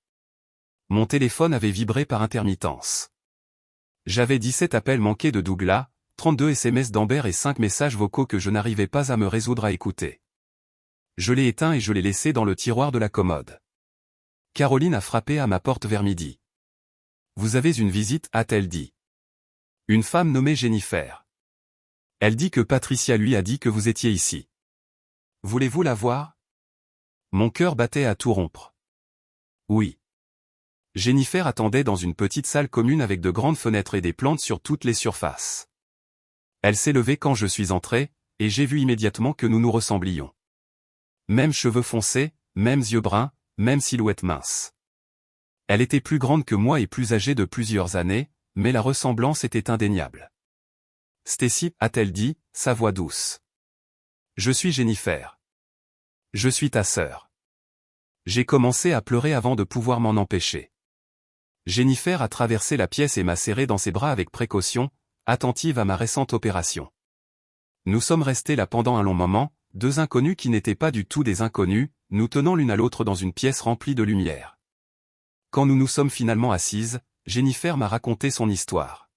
Mon téléphone avait vibré par intermittence. J'avais 17 appels manqués de Douglas, 32 SMS d'Amber et 5 messages vocaux que je n'arrivais pas à me résoudre à écouter. Je l'ai éteint et je l'ai laissé dans le tiroir de la commode. Caroline a frappé à ma porte vers midi. « Vous avez une visite » a-t-elle dit. Une femme nommée Jennifer. Elle dit que Patricia lui a dit que vous étiez ici. Voulez-vous la voir? Mon cœur battait à tout rompre. Oui. Jennifer attendait dans une petite salle commune avec de grandes fenêtres et des plantes sur toutes les surfaces. Elle s'est levée quand je suis entré, et j'ai vu immédiatement que nous nous ressemblions. Même cheveux foncés, mêmes yeux bruns, même silhouette mince. Elle était plus grande que moi et plus âgée de plusieurs années, mais la ressemblance était indéniable. Stacy, a-t-elle dit, sa voix douce. Je suis Jennifer. Je suis ta sœur. J'ai commencé à pleurer avant de pouvoir m'en empêcher. Jennifer a traversé la pièce et m'a serré dans ses bras avec précaution, attentive à ma récente opération. Nous sommes restés là pendant un long moment, deux inconnus qui n'étaient pas du tout des inconnus, nous tenant l'une à l'autre dans une pièce remplie de lumière. Quand nous nous sommes finalement assises, Jennifer m'a raconté son histoire.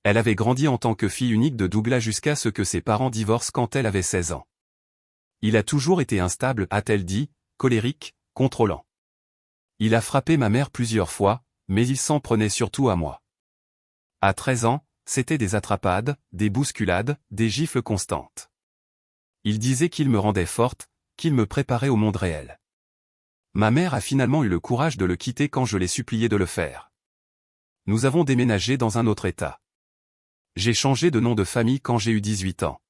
Elle avait grandi en tant que fille unique de Douglas jusqu'à ce que ses parents divorcent quand elle avait 16 ans. Il a toujours été instable, a-t-elle dit, colérique, contrôlant. Il a frappé ma mère plusieurs fois, mais il s'en prenait surtout à moi. À 13 ans, c'était des attrapades, des bousculades, des gifles constantes. Il disait qu'il me rendait forte, qu'il me préparait au monde réel. Ma mère a finalement eu le courage de le quitter quand je l'ai supplié de le faire. Nous avons déménagé dans un autre état. J'ai changé de nom de famille quand j'ai eu 18 ans.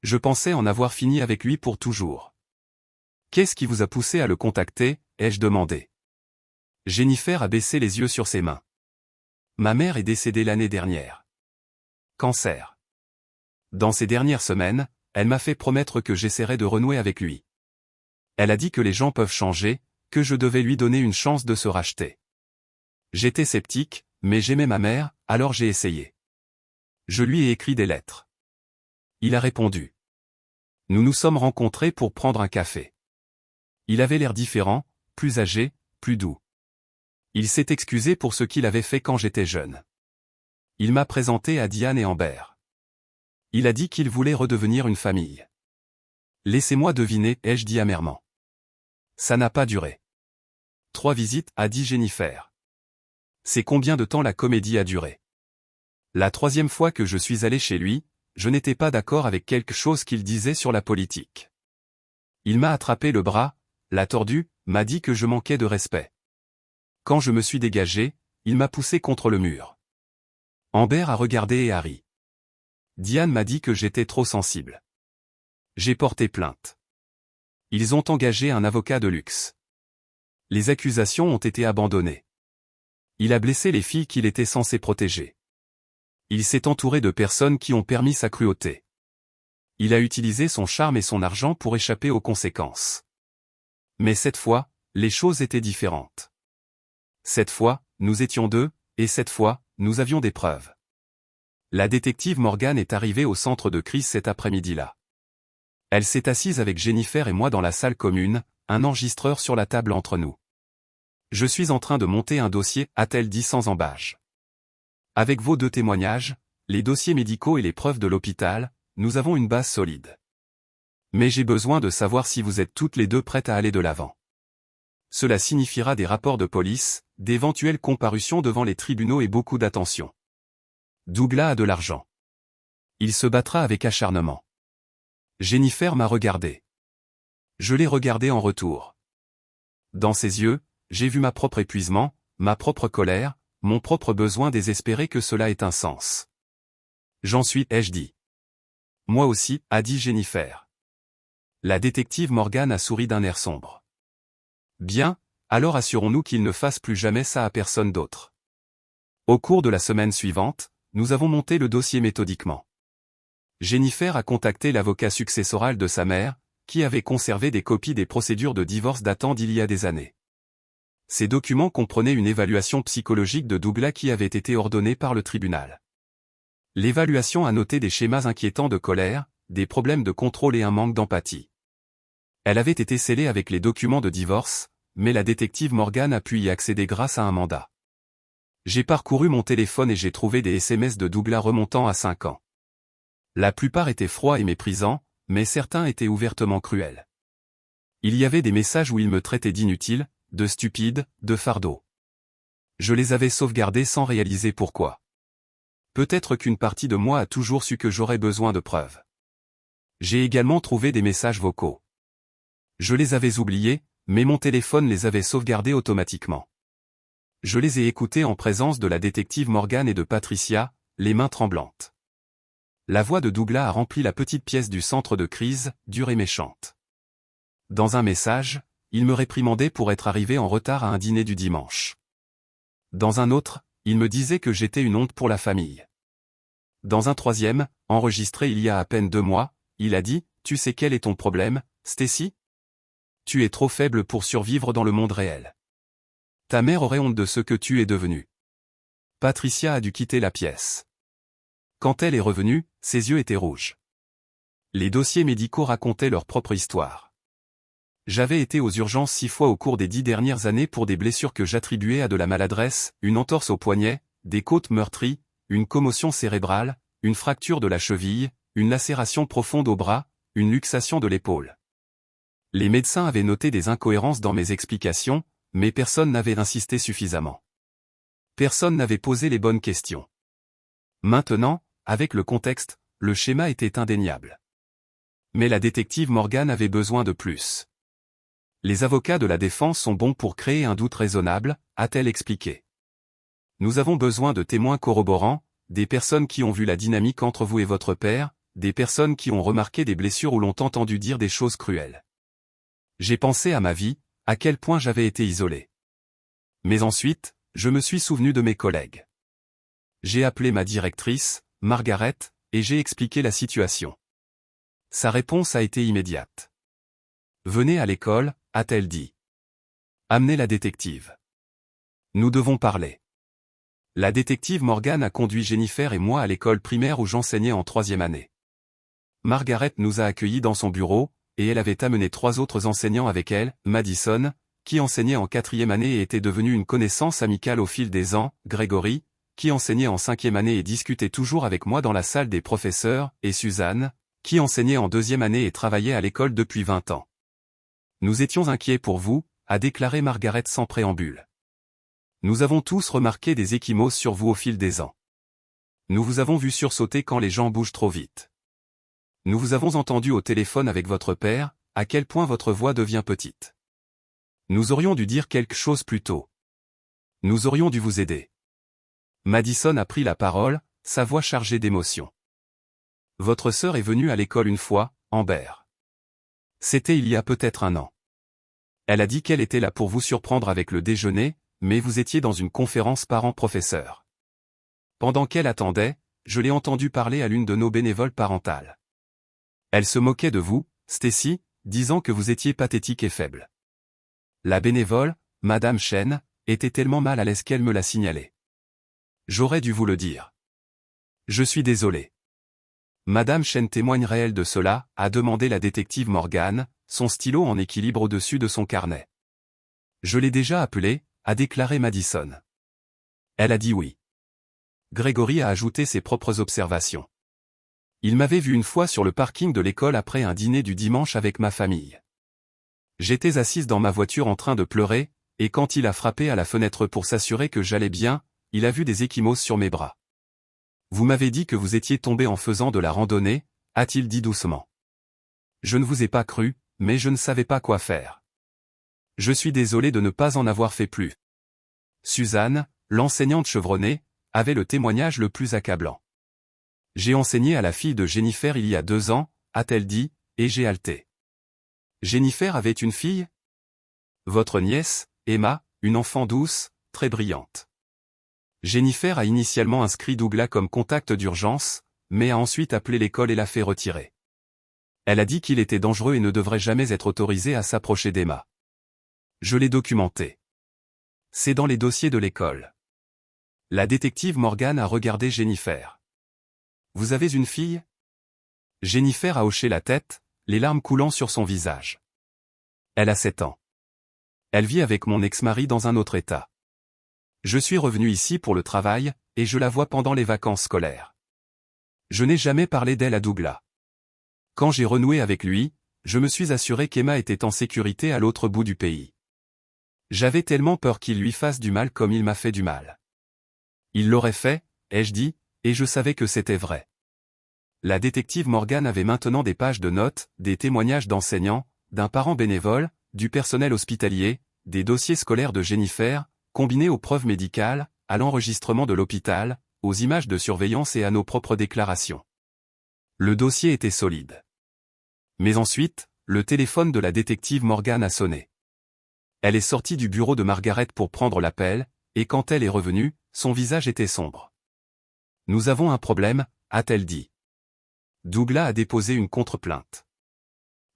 Je pensais en avoir fini avec lui pour toujours. Qu'est-ce qui vous a poussé à le contacter, ai-je demandé. Jennifer a baissé les yeux sur ses mains. Ma mère est décédée l'année dernière. Cancer. Dans ces dernières semaines, elle m'a fait promettre que j'essaierais de renouer avec lui. Elle a dit que les gens peuvent changer, que je devais lui donner une chance de se racheter. J'étais sceptique, mais j'aimais ma mère, alors j'ai essayé. Je lui ai écrit des lettres. Il a répondu. Nous nous sommes rencontrés pour prendre un café. Il avait l'air différent, plus âgé, plus doux. Il s'est excusé pour ce qu'il avait fait quand j'étais jeune. Il m'a présenté à Diane et Amber. Il a dit qu'il voulait redevenir une famille. Laissez-moi deviner, ai-je dit amèrement. Ça n'a pas duré. 3 visites, a dit Jennifer. C'est combien de temps la comédie a duré? La 3e fois que je suis allé chez lui, je n'étais pas d'accord avec quelque chose qu'il disait sur la politique. Il m'a attrapé le bras, l'a tordu, m'a dit que je manquais de respect. Quand je me suis dégagé, il m'a poussé contre le mur. Amber a regardé et a ri. Diane m'a dit que j'étais trop sensible. J'ai porté plainte. Ils ont engagé un avocat de luxe. Les accusations ont été abandonnées. Il a blessé les filles qu'il était censé protéger. Il s'est entouré de personnes qui ont permis sa cruauté. Il a utilisé son charme et son argent pour échapper aux conséquences. Mais cette fois, les choses étaient différentes. Cette fois, nous étions deux, et cette fois, nous avions des preuves. La détective Morgan est arrivée au centre de crise cet après-midi-là. Elle s'est assise avec Jennifer et moi dans la salle commune, un enregistreur sur la table entre nous. Je suis en train de monter un dossier, a-t-elle dit sans embâche. Avec vos deux témoignages, les dossiers médicaux et les preuves de l'hôpital, nous avons une base solide. Mais j'ai besoin de savoir si vous êtes toutes les deux prêtes à aller de l'avant. Cela signifiera des rapports de police, d'éventuelles comparutions devant les tribunaux et beaucoup d'attention. Douglas a de l'argent. Il se battra avec acharnement. Jennifer m'a regardé. Je l'ai regardé en retour. Dans ses yeux, j'ai vu ma propre épuisement, ma propre colère, mon propre besoin désespéré que cela ait un sens. J'en suis, ai-je dit. Moi aussi, a dit Jennifer. La détective Morgan a souri d'un air sombre. Bien, alors assurons-nous qu'il ne fasse plus jamais ça à personne d'autre. Au cours de la semaine suivante, nous avons monté le dossier méthodiquement. Jennifer a contacté l'avocat successoral de sa mère, qui avait conservé des copies des procédures de divorce datant d'il y a des années. Ces documents comprenaient une évaluation psychologique de Douglas qui avait été ordonnée par le tribunal. L'évaluation a noté des schémas inquiétants de colère, des problèmes de contrôle et un manque d'empathie. Elle avait été scellée avec les documents de divorce, mais la détective Morgan a pu y accéder grâce à un mandat. J'ai parcouru mon téléphone et j'ai trouvé des SMS de Douglas remontant à 5 ans. La plupart étaient froids et méprisants, mais certains étaient ouvertement cruels. Il y avait des messages où il me traitait d'inutile, de stupide, de fardeau. Je les avais sauvegardés sans réaliser pourquoi. Peut-être qu'une partie de moi a toujours su que j'aurais besoin de preuves. J'ai également trouvé des messages vocaux. Je les avais oubliés, mais mon téléphone les avait sauvegardés automatiquement. Je les ai écoutés en présence de la détective Morgan et de Patricia, les mains tremblantes. La voix de Douglas a rempli la petite pièce du centre de crise, dure et méchante. Dans un message, il me réprimandait pour être arrivé en retard à un dîner du dimanche. Dans un autre, il me disait que j'étais une honte pour la famille. Dans un troisième, enregistré il y a à peine 2 mois, il a dit « Tu sais quel est ton problème, Stacy ? Tu es trop faible pour survivre dans le monde réel. Ta mère aurait honte de ce que tu es devenu. » Patricia a dû quitter la pièce. Quand elle est revenue, ses yeux étaient rouges. Les dossiers médicaux racontaient leur propre histoire. J'avais été aux urgences 6 fois au cours des 10 dernières années pour des blessures que j'attribuais à de la maladresse, une entorse au poignet, des côtes meurtries, une commotion cérébrale, une fracture de la cheville, une lacération profonde au bras, une luxation de l'épaule. Les médecins avaient noté des incohérences dans mes explications, mais personne n'avait insisté suffisamment. Personne n'avait posé les bonnes questions. Maintenant, avec le contexte, le schéma était indéniable. Mais la détective Morgan avait besoin de plus. Les avocats de la défense sont bons pour créer un doute raisonnable, a-t-elle expliqué. Nous avons besoin de témoins corroborants, des personnes qui ont vu la dynamique entre vous et votre père, des personnes qui ont remarqué des blessures ou l'ont entendu dire des choses cruelles. J'ai pensé à ma vie, à quel point j'avais été isolé. Mais ensuite, je me suis souvenu de mes collègues. J'ai appelé ma directrice, Margaret, et j'ai expliqué la situation. Sa réponse a été immédiate. « Venez à l'école », a-t-elle dit. « Amenez la détective. Nous devons parler. » La détective Morgan a conduit Jennifer et moi à l'école primaire où j'enseignais en 3e année. Margaret nous a accueillis dans son bureau, et elle avait amené 3 autres enseignants avec elle, Madison, qui enseignait en 4e année et était devenue une connaissance amicale au fil des ans, Gregory, qui enseignait en 5e année et discutait toujours avec moi dans la salle des professeurs, et Suzanne, qui enseignait en 2e année et travaillait à l'école depuis 20 ans. Nous étions inquiets pour vous, a déclaré Margaret sans préambule. Nous avons tous remarqué des ecchymoses sur vous au fil des ans. Nous vous avons vu sursauter quand les gens bougent trop vite. Nous vous avons entendu au téléphone avec votre père, à quel point votre voix devient petite. Nous aurions dû dire quelque chose plus tôt. Nous aurions dû vous aider. Madison a pris la parole, sa voix chargée d'émotion. Votre sœur est venue à l'école une fois, Amber. C'était il y a peut-être un an. Elle a dit qu'elle était là pour vous surprendre avec le déjeuner, mais vous étiez dans une conférence parents-professeurs. Pendant qu'elle attendait, je l'ai entendue parler à l'une de nos bénévoles parentales. Elle se moquait de vous, Stacy, disant que vous étiez pathétique et faible. La bénévole, Madame Chen, était tellement mal à l'aise qu'elle me l'a signalé. J'aurais dû vous le dire. Je suis désolé. Madame Chen témoigne réelle de cela, a demandé la détective Morgan, son stylo en équilibre au-dessus de son carnet. Je l'ai déjà appelée, a déclaré Madison. Elle a dit oui. Gregory a ajouté ses propres observations. Il m'avait vu une fois sur le parking de l'école après un dîner du dimanche avec ma famille. J'étais assise dans ma voiture en train de pleurer, et quand il a frappé à la fenêtre pour s'assurer que j'allais bien, il a vu des ecchymoses sur mes bras. Vous m'avez dit que vous étiez tombé en faisant de la randonnée, a-t-il dit doucement. Je ne vous ai pas cru, mais je ne savais pas quoi faire. Je suis désolé de ne pas en avoir fait plus. Suzanne, l'enseignante chevronnée, avait le témoignage le plus accablant. J'ai enseigné à la fille de Jennifer il y a 2 ans, a-t-elle dit, et j'ai halté. Jennifer avait une fille? Votre nièce, Emma, une enfant douce, très brillante. Jennifer a initialement inscrit Douglas comme contact d'urgence, mais a ensuite appelé l'école et l'a fait retirer. Elle a dit qu'il était dangereux et ne devrait jamais être autorisé à s'approcher d'Emma. Je l'ai documenté. C'est dans les dossiers de l'école. La détective Morgan a regardé Jennifer. Vous avez une fille? Jennifer a hoché la tête, les larmes coulant sur son visage. Elle a 7 ans. Elle vit avec mon ex-mari dans un autre état. Je suis revenu ici pour le travail, et je la vois pendant les vacances scolaires. Je n'ai jamais parlé d'elle à Douglas. Quand j'ai renoué avec lui, je me suis assuré qu'Emma était en sécurité à l'autre bout du pays. J'avais tellement peur qu'il lui fasse du mal comme il m'a fait du mal. Il l'aurait fait, ai-je dit, et je savais que c'était vrai. La détective Morgan avait maintenant des pages de notes, des témoignages d'enseignants, d'un parent bénévole, du personnel hospitalier, des dossiers scolaires de Jennifer, combinés aux preuves médicales, à l'enregistrement de l'hôpital, aux images de surveillance et à nos propres déclarations. Le dossier était solide. Mais ensuite, le téléphone de la détective Morgan a sonné. Elle est sortie du bureau de Margaret pour prendre l'appel, et quand elle est revenue, son visage était sombre. Nous avons un problème, a-t-elle dit. Douglas a déposé une contre-plainte.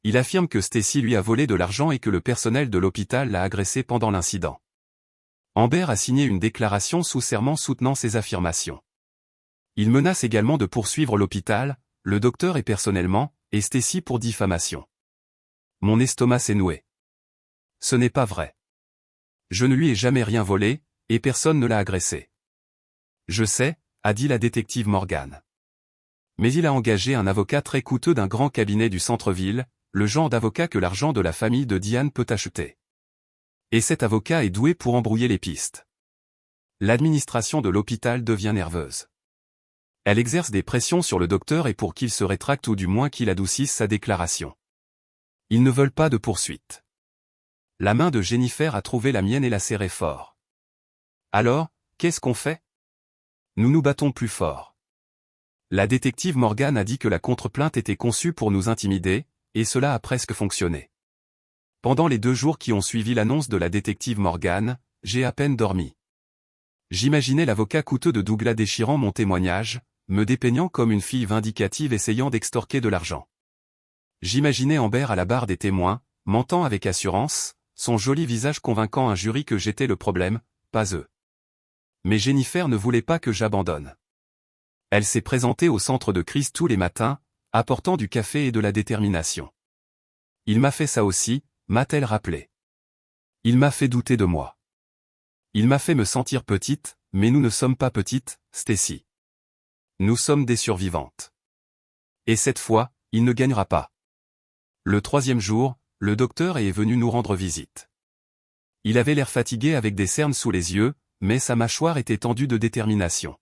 Il affirme que Stacy lui a volé de l'argent et que le personnel de l'hôpital l'a agressé pendant l'incident. Amber a signé une déclaration sous serment soutenant ces affirmations. Il menace également de poursuivre l'hôpital, le docteur et personnellement, et Stacy pour diffamation. Mon estomac s'est noué. Ce n'est pas vrai. Je ne lui ai jamais rien volé, et personne ne l'a agressé. Je sais, a dit la détective Morgan. Mais il a engagé un avocat très coûteux d'un grand cabinet du centre-ville, le genre d'avocat que l'argent de la famille de Diane peut acheter. Et cet avocat est doué pour embrouiller les pistes. L'administration de l'hôpital devient nerveuse. Elle exerce des pressions sur le docteur et pour qu'il se rétracte ou du moins qu'il adoucisse sa déclaration. Ils ne veulent pas de poursuite. La main de Jennifer a trouvé la mienne et l'a serrée fort. Alors, qu'est-ce qu'on fait? Nous nous battons plus fort. La détective Morgan a dit que la contre-plainte était conçue pour nous intimider, et cela a presque fonctionné. Pendant les 2 jours qui ont suivi l'annonce de la détective Morgan, j'ai à peine dormi. J'imaginais l'avocat coûteux de Douglas déchirant mon témoignage, me dépeignant comme une fille vindicative essayant d'extorquer de l'argent. J'imaginais Amber à la barre des témoins, mentant avec assurance, son joli visage convainquant un jury que j'étais le problème, pas eux. Mais Jennifer ne voulait pas que j'abandonne. Elle s'est présentée au centre de crise tous les matins, apportant du café et de la détermination. Il m'a fait ça aussi, m'a-t-elle rappelé. Il m'a fait douter de moi. Il m'a fait me sentir petite, mais nous ne sommes pas petites, Stacy. Nous sommes des survivantes. Et cette fois, il ne gagnera pas. Le 3e jour, le docteur est venu nous rendre visite. Il avait l'air fatigué avec des cernes sous les yeux, mais sa mâchoire était tendue de détermination.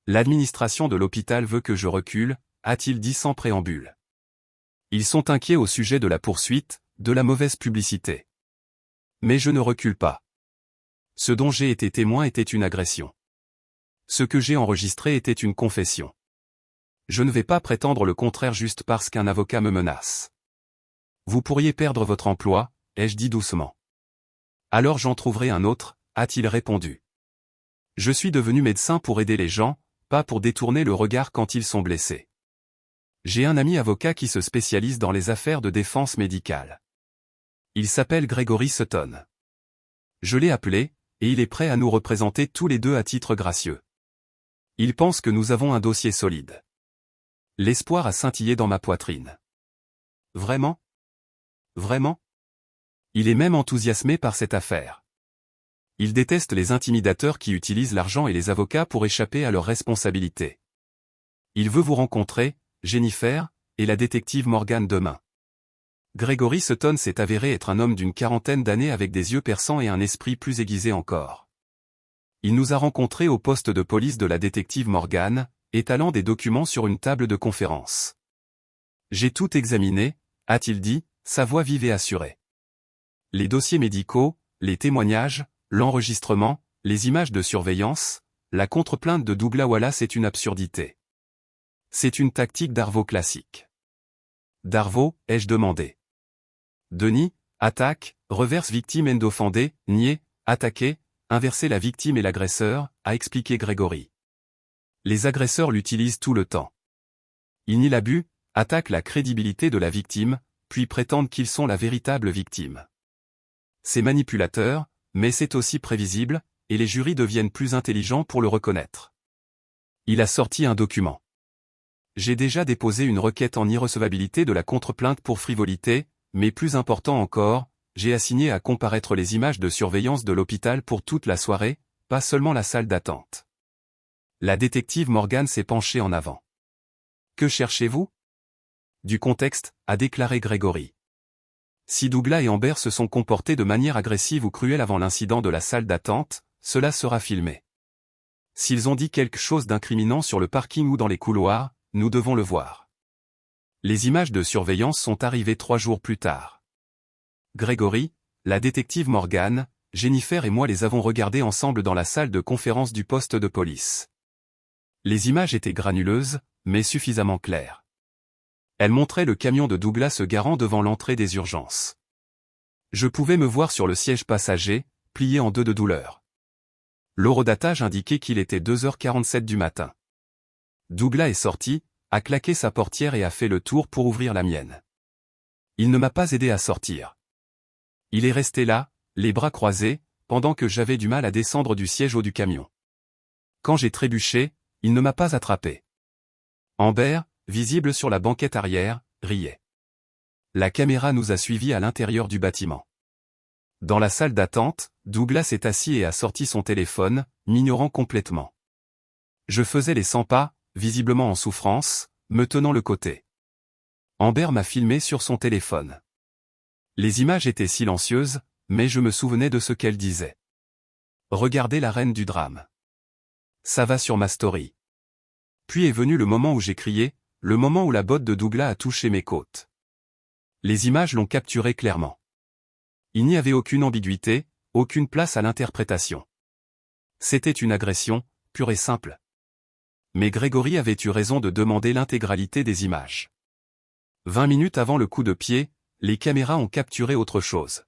L'administration de l'hôpital veut que je recule, a-t-il dit sans préambule. Ils sont inquiets au sujet de la poursuite, de la mauvaise publicité. Mais je ne recule pas. Ce dont j'ai été témoin était une agression. Ce que j'ai enregistré était une confession. Je ne vais pas prétendre le contraire juste parce qu'un avocat me menace. Vous pourriez perdre votre emploi, ai-je dit doucement. Alors j'en trouverai un autre, a-t-il répondu. Je suis devenu médecin pour aider les gens, pas pour détourner le regard quand ils sont blessés. J'ai un ami avocat qui se spécialise dans les affaires de défense médicale. Il s'appelle Gregory Sutton. Je l'ai appelé, et il est prêt à nous représenter tous les deux à titre gracieux. Il pense que nous avons un dossier solide. L'espoir a scintillé dans ma poitrine. Vraiment? Vraiment? Il est même enthousiasmé par cette affaire. Il déteste les intimidateurs qui utilisent l'argent et les avocats pour échapper à leurs responsabilités. Il veut vous rencontrer, Jennifer, et la détective Morgan demain. Gregory Sutton s'est avéré être un homme d'une quarantaine d'années avec des yeux perçants et un esprit plus aiguisé encore. Il nous a rencontrés au poste de police de la détective Morgan, étalant des documents sur une table de conférence. J'ai tout examiné, a-t-il dit, sa voix vive et assurée. Les dossiers médicaux, les témoignages, l'enregistrement, les images de surveillance, la contre-plainte de Douglas Wallace est une absurdité. C'est une tactique Darvo classique. Darvo, ai-je demandé. Denis, attaque, reverse victime and offendé, nier, attaquer, inverser la victime et l'agresseur, a expliqué Gregory. Les agresseurs l'utilisent tout le temps. Ils nient l'abus, attaquent la crédibilité de la victime, puis prétendent qu'ils sont la véritable victime. C'est manipulateur, mais c'est aussi prévisible, et les jurys deviennent plus intelligents pour le reconnaître. Il a sorti un document. J'ai déjà déposé une requête en irrecevabilité de la contre-plainte pour frivolité, mais plus important encore, j'ai assigné à comparaître les images de surveillance de l'hôpital pour toute la soirée, pas seulement la salle d'attente. La détective Morgan s'est penchée en avant. Que cherchez-vous? Du contexte, a déclaré Gregory. Si Douglas et Amber se sont comportés de manière agressive ou cruelle avant l'incident de la salle d'attente, cela sera filmé. S'ils ont dit quelque chose d'incriminant sur le parking ou dans les couloirs, nous devons le voir. Les images de surveillance sont arrivées 3 jours plus tard. Gregory, la détective Morgan, Jennifer et moi les avons regardées ensemble dans la salle de conférence du poste de police. Les images étaient granuleuses, mais suffisamment claires. Elles montraient le camion de Douglas se garant devant l'entrée des urgences. Je pouvais me voir sur le siège passager, plié en deux de douleur. L'horodatage indiquait qu'il était 2h47 du matin. Douglas est sorti, a claqué sa portière et a fait le tour pour ouvrir la mienne. Il ne m'a pas aidé à sortir. Il est resté là, les bras croisés, pendant que j'avais du mal à descendre du siège haut du camion. Quand j'ai trébuché, il ne m'a pas attrapé. Amber, visible sur la banquette arrière, riait. La caméra nous a suivis à l'intérieur du bâtiment. Dans la salle d'attente, Douglas est assis et a sorti son téléphone, m'ignorant complètement. Je faisais les 100 pas, visiblement en souffrance, me tenant le côté. Amber m'a filmé sur son téléphone. Les images étaient silencieuses, mais je me souvenais de ce qu'elle disait. Regardez la reine du drame. Ça va sur ma story. Puis est venu le moment où j'ai crié, le moment où la botte de Douglas a touché mes côtes. Les images l'ont capturé clairement. Il n'y avait aucune ambiguïté, aucune place à l'interprétation. C'était une agression, pure et simple. Mais Gregory avait eu raison de demander l'intégralité des images. 20 minutes avant le coup de pied, les caméras ont capturé autre chose.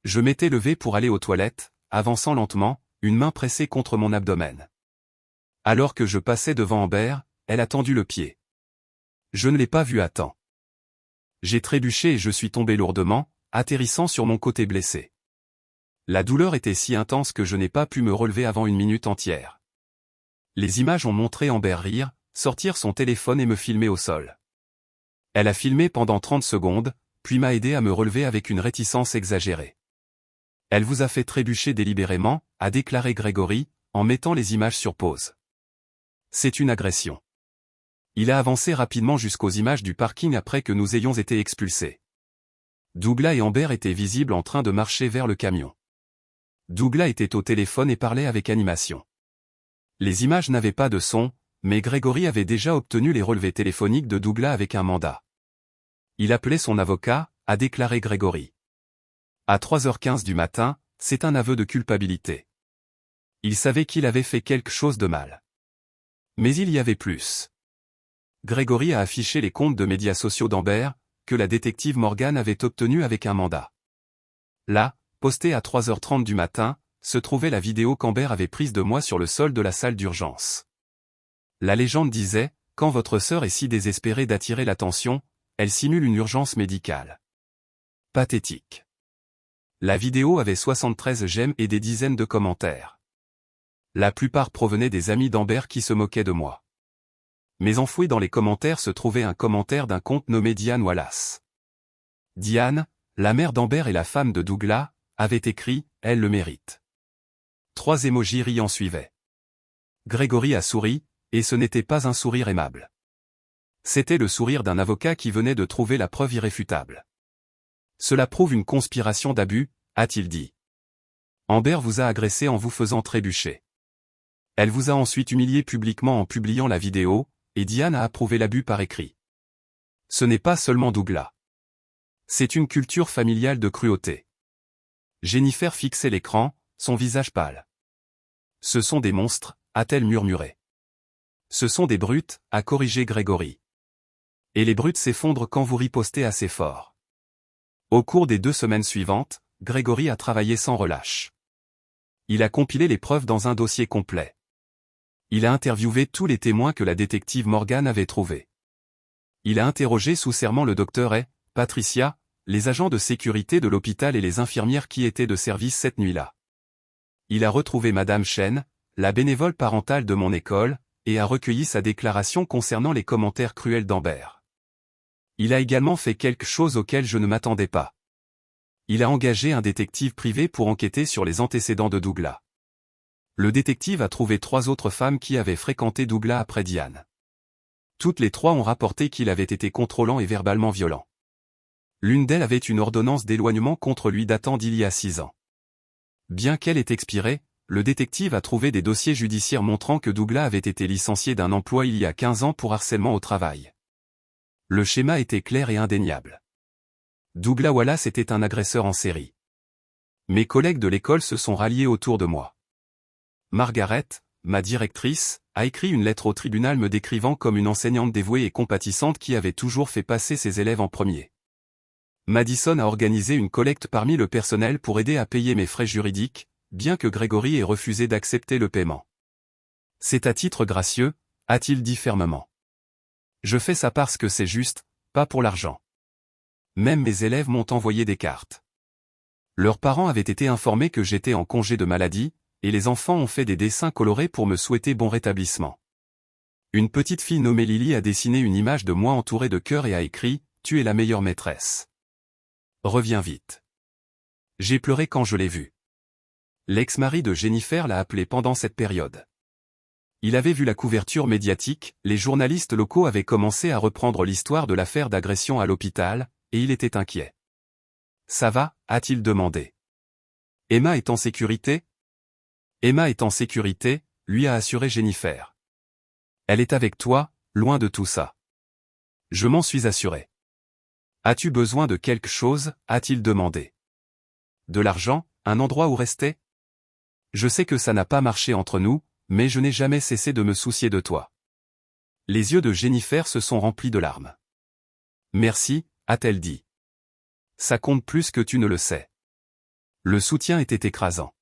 Je m'étais levé pour aller aux toilettes, avançant lentement, une main pressée contre mon abdomen. Alors que je passais devant Amber, elle a tendu le pied. Je ne l'ai pas vue à temps. J'ai trébuché et je suis tombé lourdement, atterrissant sur mon côté blessé. La douleur était si intense que je n'ai pas pu me relever avant 1 minute entière. Les images ont montré Amber rire, sortir son téléphone et me filmer au sol. Elle a filmé pendant 30 secondes, puis m'a aidé à me relever avec une réticence exagérée. Elle vous a fait trébucher délibérément, a déclaré Gregory, en mettant les images sur pause. C'est une agression. Il a avancé rapidement jusqu'aux images du parking après que nous ayons été expulsés. Douglas et Amber étaient visibles en train de marcher vers le camion. Douglas était au téléphone et parlait avec animation. Les images n'avaient pas de son, mais Grégory avait déjà obtenu les relevés téléphoniques de Douglas avec un mandat. Il appelait son avocat, a déclaré Grégory. À 3h15 du matin, c'est un aveu de culpabilité. Il savait qu'il avait fait quelque chose de mal. Mais il y avait plus. Grégory a affiché les comptes de médias sociaux d'Amber, que la détective Morgan avait obtenus avec un mandat. Là, postée à 3h30 du matin, se trouvait la vidéo qu'Amber avait prise de moi sur le sol de la salle d'urgence. La légende disait, quand votre sœur est si désespérée d'attirer l'attention, elle simule une urgence médicale. Pathétique. La vidéo avait 73 j'aime et des dizaines de commentaires. La plupart provenaient des amis d'Amber qui se moquaient de moi. Mais enfoui dans les commentaires se trouvait un commentaire d'un compte nommé Diane Wallace. Diane, la mère d'Amber et la femme de Douglas, avait écrit « Elle le mérite ». 3 émojis riants suivaient. Grégory a souri, et ce n'était pas un sourire aimable. C'était le sourire d'un avocat qui venait de trouver la preuve irréfutable. Cela prouve une conspiration d'abus, a-t-il dit. Amber vous a agressé en vous faisant trébucher. Elle vous a ensuite humilié publiquement en publiant la vidéo, et Diane a approuvé l'abus par écrit. Ce n'est pas seulement Douglas. C'est une culture familiale de cruauté. Jennifer fixait l'écran, son visage pâle. Ce sont des monstres, a-t-elle murmuré. Ce sont des brutes, a corrigé Grégory. Et les brutes s'effondrent quand vous ripostez assez fort. Au cours des 2 semaines suivantes, Grégory a travaillé sans relâche. Il a compilé les preuves dans un dossier complet. Il a interviewé tous les témoins que la détective Morgan avait trouvés. Il a interrogé sous serment le docteur et Patricia, les agents de sécurité de l'hôpital et les infirmières qui étaient de service cette nuit-là. Il a retrouvé Madame Chen, la bénévole parentale de mon école, et a recueilli sa déclaration concernant les commentaires cruels d'Amber. Il a également fait quelque chose auquel je ne m'attendais pas. Il a engagé un détective privé pour enquêter sur les antécédents de Douglas. Le détective a trouvé 3 autres femmes qui avaient fréquenté Douglas après Diane. Toutes les 3 ont rapporté qu'il avait été contrôlant et verbalement violent. L'une d'elles avait une ordonnance d'éloignement contre lui datant d'il y a 6 ans. Bien qu'elle ait expiré, le détective a trouvé des dossiers judiciaires montrant que Douglas avait été licencié d'un emploi il y a 15 ans pour harcèlement au travail. Le schéma était clair et indéniable. Douglas Wallace était un agresseur en série. Mes collègues de l'école se sont ralliés autour de moi. Margaret, ma directrice, a écrit une lettre au tribunal me décrivant comme une enseignante dévouée et compatissante qui avait toujours fait passer ses élèves en premier. Madison a organisé une collecte parmi le personnel pour aider à payer mes frais juridiques, bien que Grégory ait refusé d'accepter le paiement. C'est à titre gracieux, a-t-il dit fermement. Je fais ça parce que c'est juste, pas pour l'argent. Même mes élèves m'ont envoyé des cartes. Leurs parents avaient été informés que j'étais en congé de maladie, et les enfants ont fait des dessins colorés pour me souhaiter bon rétablissement. Une petite fille nommée Lily a dessiné une image de moi entourée de cœurs et a écrit « Tu es la meilleure maîtresse. Reviens vite. » J'ai pleuré quand je l'ai vue. L'ex-mari de Jennifer l'a appelé pendant cette période. Il avait vu la couverture médiatique, les journalistes locaux avaient commencé à reprendre l'histoire de l'affaire d'agression à l'hôpital, et il était inquiet. « Ça va ?» a-t-il demandé. « Emma est en sécurité ?» Emma est en sécurité, lui a assuré Jennifer. Elle est avec toi, loin de tout ça. Je m'en suis assuré. As-tu besoin de quelque chose, a-t-il demandé. De l'argent, un endroit où rester? Je sais que ça n'a pas marché entre nous, mais je n'ai jamais cessé de me soucier de toi. Les yeux de Jennifer se sont remplis de larmes. Merci, a-t-elle dit. Ça compte plus que tu ne le sais. Le soutien était écrasant.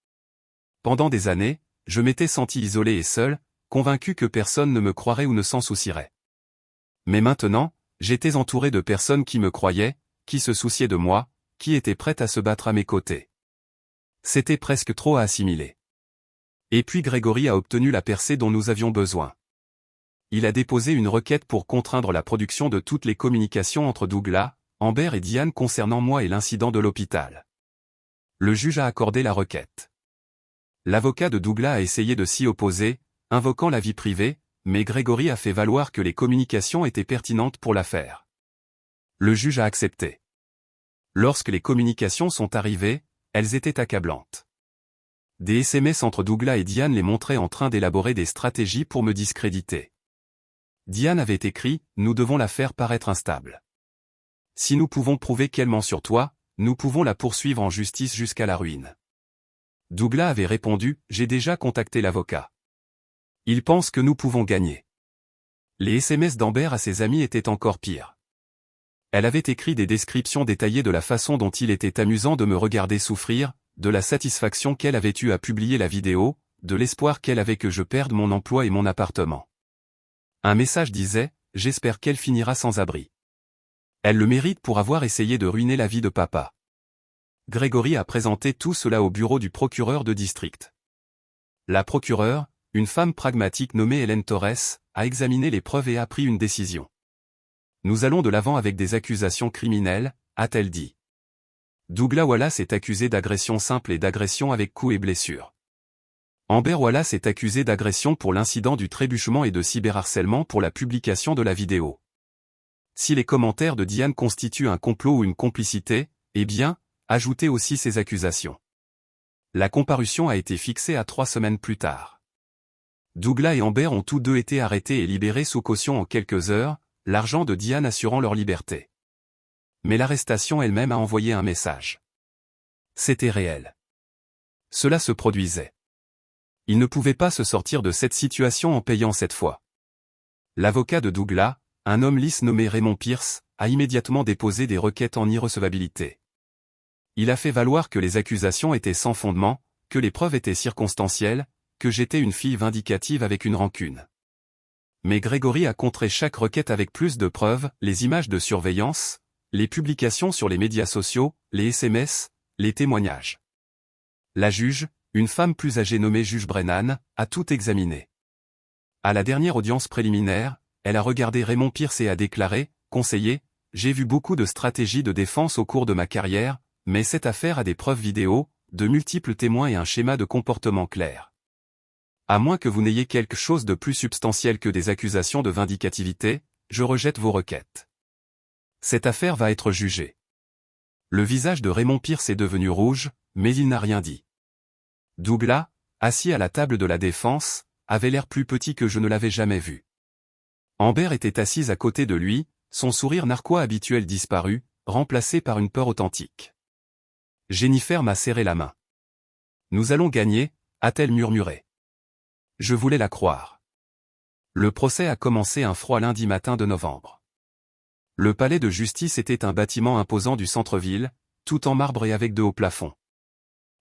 Pendant des années, je m'étais senti isolé et seul, convaincu que personne ne me croirait ou ne s'en soucierait. Mais maintenant, j'étais entouré de personnes qui me croyaient, qui se souciaient de moi, qui étaient prêtes à se battre à mes côtés. C'était presque trop à assimiler. Et puis Grégory a obtenu la percée dont nous avions besoin. Il a déposé une requête pour contraindre la production de toutes les communications entre Douglas, Amber et Diane concernant moi et l'incident de l'hôpital. Le juge a accordé la requête. L'avocat de Douglas a essayé de s'y opposer, invoquant la vie privée, mais Grégory a fait valoir que les communications étaient pertinentes pour l'affaire. Le juge a accepté. Lorsque les communications sont arrivées, elles étaient accablantes. Des SMS entre Douglas et Diane les montraient en train d'élaborer des stratégies pour me discréditer. Diane avait écrit « Nous devons la faire paraître instable. Si nous pouvons prouver qu'elle ment sur toi, nous pouvons la poursuivre en justice jusqu'à la ruine. » Douglas avait répondu « J'ai déjà contacté l'avocat. Il pense que nous pouvons gagner. » Les SMS d'Amber à ses amis étaient encore pires. Elle avait écrit des descriptions détaillées de la façon dont il était amusant de me regarder souffrir, de la satisfaction qu'elle avait eue à publier la vidéo, de l'espoir qu'elle avait que je perde mon emploi et mon appartement. Un message disait « J'espère qu'elle finira sans abri. Elle le mérite pour avoir essayé de ruiner la vie de papa. » Grégory a présenté tout cela au bureau du procureur de district. La procureure, une femme pragmatique nommée Hélène Torres, a examiné les preuves et a pris une décision. Nous allons de l'avant avec des accusations criminelles, a-t-elle dit. Douglas Wallace est accusé d'agression simple et d'agression avec coups et blessures. Amber Wallace est accusée d'agression pour l'incident du trébuchement et de cyberharcèlement pour la publication de la vidéo. Si les commentaires de Diane constituent un complot ou une complicité, eh bien, ajoutez aussi ces accusations. La comparution a été fixée à 3 semaines plus tard. Douglas et Amber ont tous deux été arrêtés et libérés sous caution en quelques heures, l'argent de Diane assurant leur liberté. Mais l'arrestation elle-même a envoyé un message. C'était réel. Cela se produisait. Il ne pouvait pas se sortir de cette situation en payant cette fois. L'avocat de Douglas, un homme lisse nommé Raymond Pierce, a immédiatement déposé des requêtes en irrecevabilité. Il a fait valoir que les accusations étaient sans fondement, que les preuves étaient circonstancielles, que j'étais une fille vindicative avec une rancune. Mais Grégory a contré chaque requête avec plus de preuves, les images de surveillance, les publications sur les médias sociaux, les SMS, les témoignages. La juge, une femme plus âgée nommée juge Brennan, a tout examiné. À la dernière audience préliminaire, elle a regardé Raymond Pierce et a déclaré « Conseiller, j'ai vu beaucoup de stratégies de défense au cours de ma carrière, mais cette affaire a des preuves vidéo, de multiples témoins et un schéma de comportement clair. À moins que vous n'ayez quelque chose de plus substantiel que des accusations de vindicativité, je rejette vos requêtes. Cette affaire va être jugée. » Le visage de Raymond Pierce est devenu rouge, mais il n'a rien dit. Douglas, assis à la table de la défense, avait l'air plus petit que je ne l'avais jamais vu. Amber était assise à côté de lui, son sourire narquois habituel disparu, remplacé par une peur authentique. Jennifer m'a serré la main. « Nous allons gagner », a-t-elle murmuré. Je voulais la croire. Le procès a commencé un froid lundi matin de novembre. Le palais de justice était un bâtiment imposant du centre-ville, tout en marbre et avec de hauts plafonds.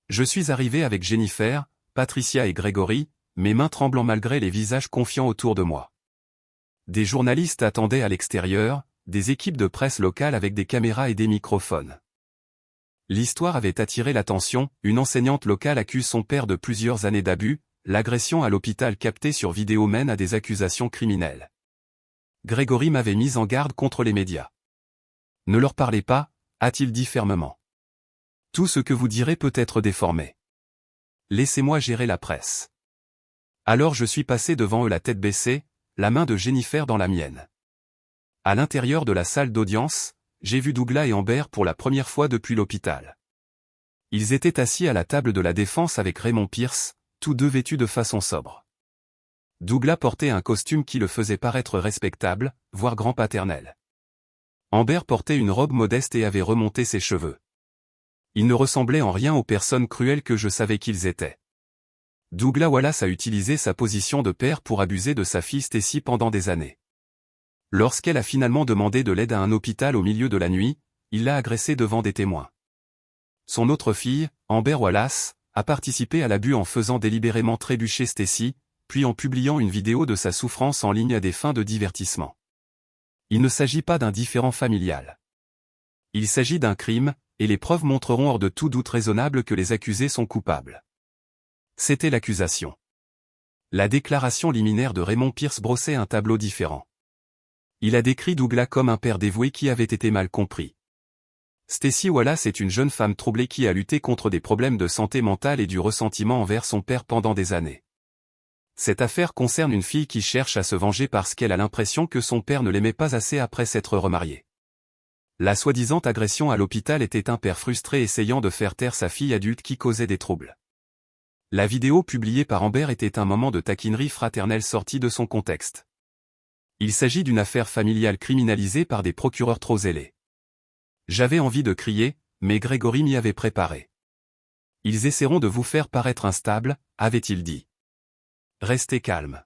Je suis arrivé avec Jennifer, Patricia et Grégory, mes mains tremblant malgré les visages confiants autour de moi. Des journalistes attendaient à l'extérieur, des équipes de presse locales avec des caméras et des microphones. L'histoire avait attiré l'attention, une enseignante locale accuse son père de plusieurs années d'abus, l'agression à l'hôpital captée sur vidéo mène à des accusations criminelles. Grégory m'avait mis en garde contre les médias. « Ne leur parlez pas », a-t-il dit fermement. « Tout ce que vous direz peut être déformé. Laissez-moi gérer la presse. » Alors je suis passé devant eux la tête baissée, la main de Jennifer dans la mienne. À l'intérieur de la salle d'audience, j'ai vu Douglas et Amber pour la première fois depuis l'hôpital. Ils étaient assis à la table de la défense avec Raymond Pierce, tous deux vêtus de façon sobre. Douglas portait un costume qui le faisait paraître respectable, voire grand-paternel. Amber portait une robe modeste et avait remonté ses cheveux. Ils ne ressemblaient en rien aux personnes cruelles que je savais qu'ils étaient. Douglas Wallace a utilisé sa position de père pour abuser de sa fille Stacy pendant des années. Lorsqu'elle a finalement demandé de l'aide à un hôpital au milieu de la nuit, il l'a agressée devant des témoins. Son autre fille, Amber Wallace, a participé à l'abus en faisant délibérément trébucher Stacy, puis en publiant une vidéo de sa souffrance en ligne à des fins de divertissement. Il ne s'agit pas d'un différend familial. Il s'agit d'un crime, et les preuves montreront hors de tout doute raisonnable que les accusés sont coupables. C'était l'accusation. La déclaration liminaire de Raymond Pierce brossait un tableau différent. Il a décrit Douglas comme un père dévoué qui avait été mal compris. Stacy Wallace est une jeune femme troublée qui a lutté contre des problèmes de santé mentale et du ressentiment envers son père pendant des années. Cette affaire concerne une fille qui cherche à se venger parce qu'elle a l'impression que son père ne l'aimait pas assez après s'être remarié. La soi-disant agression à l'hôpital était un père frustré essayant de faire taire sa fille adulte qui causait des troubles. La vidéo publiée par Amber était un moment de taquinerie fraternelle sorti de son contexte. Il s'agit d'une affaire familiale criminalisée par des procureurs trop zélés. J'avais envie de crier, mais Grégory m'y avait préparé. Ils essaieront de vous faire paraître instable, avait-il dit. Restez calme.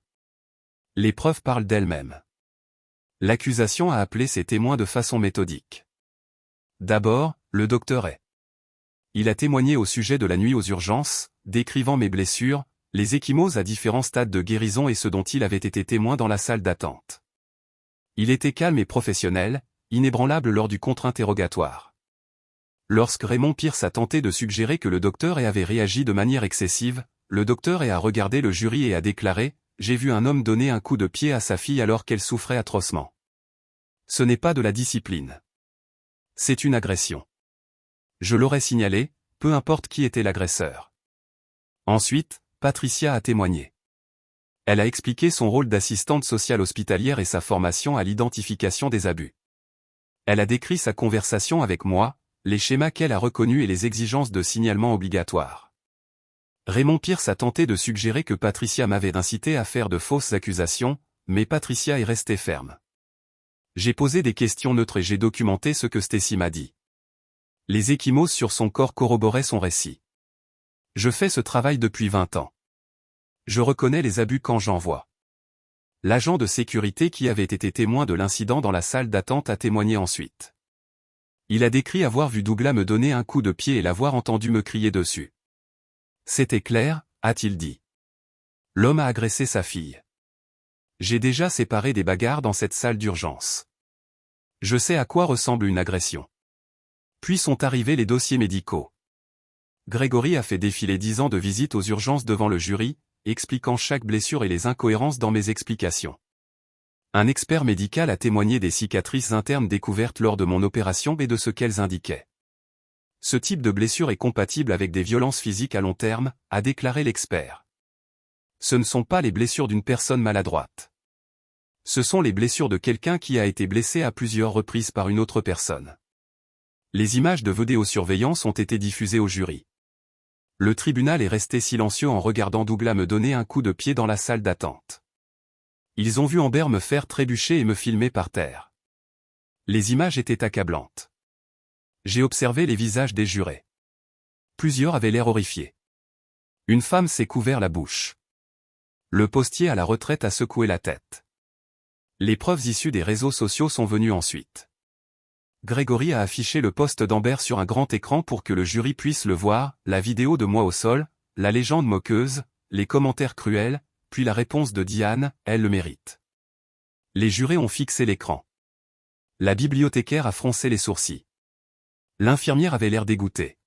Les preuves parlent d'elles-mêmes. L'accusation a appelé ses témoins de façon méthodique. D'abord, le docteur est. Il a témoigné au sujet de la nuit aux urgences, décrivant mes blessures, les ecchymoses à différents stades de guérison et ce dont il avait été témoin dans la salle d'attente. Il était calme et professionnel, inébranlable lors du contre-interrogatoire. Lorsque Raymond Pierce a tenté de suggérer que le docteur avait réagi de manière excessive, le docteur a regardé le jury et a déclaré « J'ai vu un homme donner un coup de pied à sa fille alors qu'elle souffrait atrocement. Ce n'est pas de la discipline. C'est une agression. Je l'aurais signalé, peu importe qui était l'agresseur. » Ensuite, Patricia a témoigné. Elle a expliqué son rôle d'assistante sociale hospitalière et sa formation à l'identification des abus. Elle a décrit sa conversation avec moi, les schémas qu'elle a reconnus et les exigences de signalement obligatoires. Raymond Pierce a tenté de suggérer que Patricia m'avait incité à faire de fausses accusations, mais Patricia est restée ferme. J'ai posé des questions neutres et j'ai documenté ce que Stacy m'a dit. Les ecchymoses sur son corps corroboraient son récit. Je fais ce travail depuis 20 ans. Je reconnais les abus quand j'en vois. L'agent de sécurité qui avait été témoin de l'incident dans la salle d'attente a témoigné ensuite. Il a décrit avoir vu Douglas me donner un coup de pied et l'avoir entendu me crier dessus. C'était clair, a-t-il dit. L'homme a agressé sa fille. J'ai déjà séparé des bagarres dans cette salle d'urgence. Je sais à quoi ressemble une agression. Puis sont arrivés les dossiers médicaux. Grégory a fait défiler 10 ans de visite aux urgences devant le jury, expliquant chaque blessure et les incohérences dans mes explications. Un expert médical a témoigné des cicatrices internes découvertes lors de mon opération et de ce qu'elles indiquaient. Ce type de blessure est compatible avec des violences physiques à long terme, a déclaré l'expert. Ce ne sont pas les blessures d'une personne maladroite. Ce sont les blessures de quelqu'un qui a été blessé à plusieurs reprises par une autre personne. Les images de vidéosurveillance ont été diffusées au jury. Le tribunal est resté silencieux en regardant Douglas me donner un coup de pied dans la salle d'attente. Ils ont vu Amber me faire trébucher et me filmer par terre. Les images étaient accablantes. J'ai observé les visages des jurés. Plusieurs avaient l'air horrifiés. Une femme s'est couvert la bouche. Le postier à la retraite a secoué la tête. Les preuves issues des réseaux sociaux sont venues ensuite. Grégory a affiché le post d'Amber sur un grand écran pour que le jury puisse le voir, la vidéo de moi au sol, la légende moqueuse, les commentaires cruels, puis la réponse de Diane, elle le mérite. Les jurés ont fixé l'écran. La bibliothécaire a froncé les sourcils. L'infirmière avait l'air dégoûtée.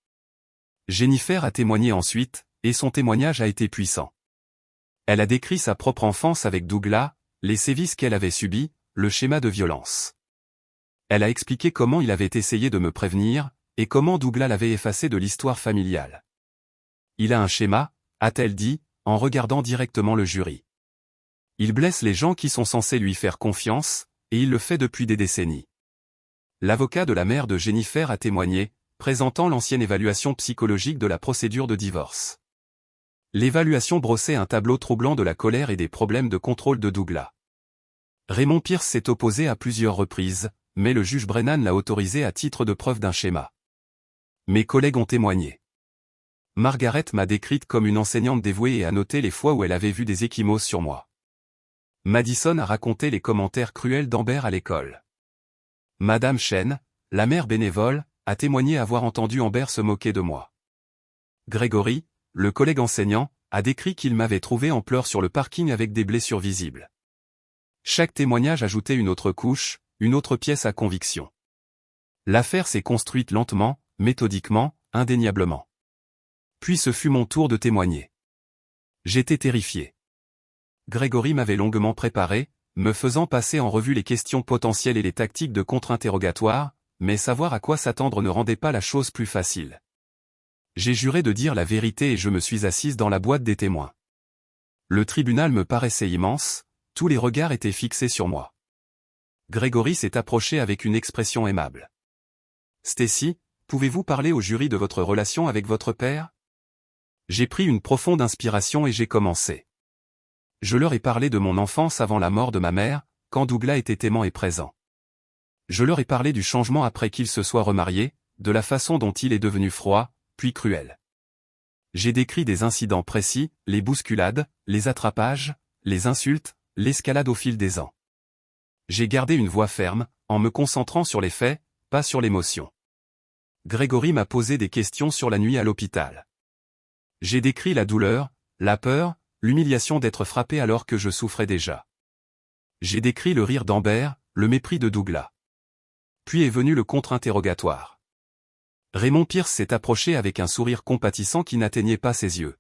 Jennifer a témoigné ensuite, et son témoignage a été puissant. Elle a décrit sa propre enfance avec Douglas, les sévices qu'elle avait subis, le schéma de violence. Elle a expliqué comment il avait essayé de me prévenir, et comment Douglas l'avait effacé de l'histoire familiale. Il a un schéma, a-t-elle dit, en regardant directement le jury. Il blesse les gens qui sont censés lui faire confiance, et il le fait depuis des décennies. L'avocat de la mère de Jennifer a témoigné, présentant l'ancienne évaluation psychologique de la procédure de divorce. L'évaluation brossait un tableau troublant de la colère et des problèmes de contrôle de Douglas. Raymond Pierce s'est opposé à plusieurs reprises, mais le juge Brennan l'a autorisé à titre de preuve d'un schéma. Mes collègues ont témoigné. Margaret m'a décrite comme une enseignante dévouée et a noté les fois où elle avait vu des ecchymoses sur moi. Madison a raconté les commentaires cruels d'Amber à l'école. Madame Chen, la mère bénévole, a témoigné avoir entendu Amber se moquer de moi. Grégory, le collègue enseignant, a décrit qu'il m'avait trouvé en pleurs sur le parking avec des blessures visibles. Chaque témoignage ajoutait une autre couche, une autre pièce à conviction. L'affaire s'est construite lentement, méthodiquement, indéniablement. Puis ce fut mon tour de témoigner. J'étais terrifié. Grégory m'avait longuement préparé, me faisant passer en revue les questions potentielles et les tactiques de contre-interrogatoire, mais savoir à quoi s'attendre ne rendait pas la chose plus facile. J'ai juré de dire la vérité et je me suis assise dans la boîte des témoins. Le tribunal me paraissait immense, tous les regards étaient fixés sur moi. Grégory s'est approché avec une expression aimable. Stacy, pouvez-vous parler au jury de votre relation avec votre père ? J'ai pris une profonde inspiration et j'ai commencé. Je leur ai parlé de mon enfance avant la mort de ma mère, quand Douglas était aimant et présent. Je leur ai parlé du changement après qu'il se soit remarié, de la façon dont il est devenu froid, puis cruel. J'ai décrit des incidents précis, les bousculades, les attrapages, les insultes, l'escalade au fil des ans. J'ai gardé une voix ferme, en me concentrant sur les faits, pas sur l'émotion. Grégory m'a posé des questions sur la nuit à l'hôpital. J'ai décrit la douleur, la peur, l'humiliation d'être frappé alors que je souffrais déjà. J'ai décrit le rire d'Amber, le mépris de Douglas. Puis est venu le contre-interrogatoire. Raymond Pierce s'est approché avec un sourire compatissant qui n'atteignait pas ses yeux.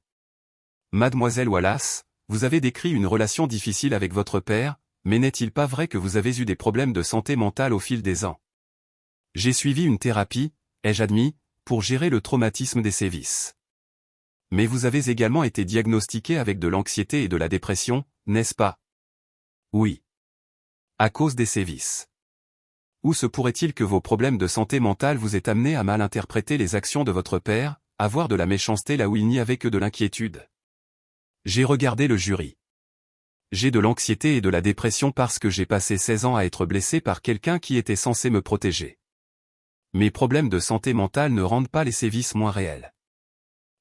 Mademoiselle Wallace, vous avez décrit une relation difficile avec votre père, mais n'est-il pas vrai que vous avez eu des problèmes de santé mentale au fil des ans? J'ai suivi une thérapie, ai-je admis, pour gérer le traumatisme des sévices. Mais vous avez également été diagnostiqué avec de l'anxiété et de la dépression, n'est-ce pas? Oui. À cause des sévices. Où se pourrait-il que vos problèmes de santé mentale vous aient amené à mal interpréter les actions de votre père, à voir de la méchanceté là où il n'y avait que de l'inquiétude? J'ai regardé le jury. J'ai de l'anxiété et de la dépression parce que j'ai passé 16 ans à être blessé par quelqu'un qui était censé me protéger. Mes problèmes de santé mentale ne rendent pas les sévices moins réels.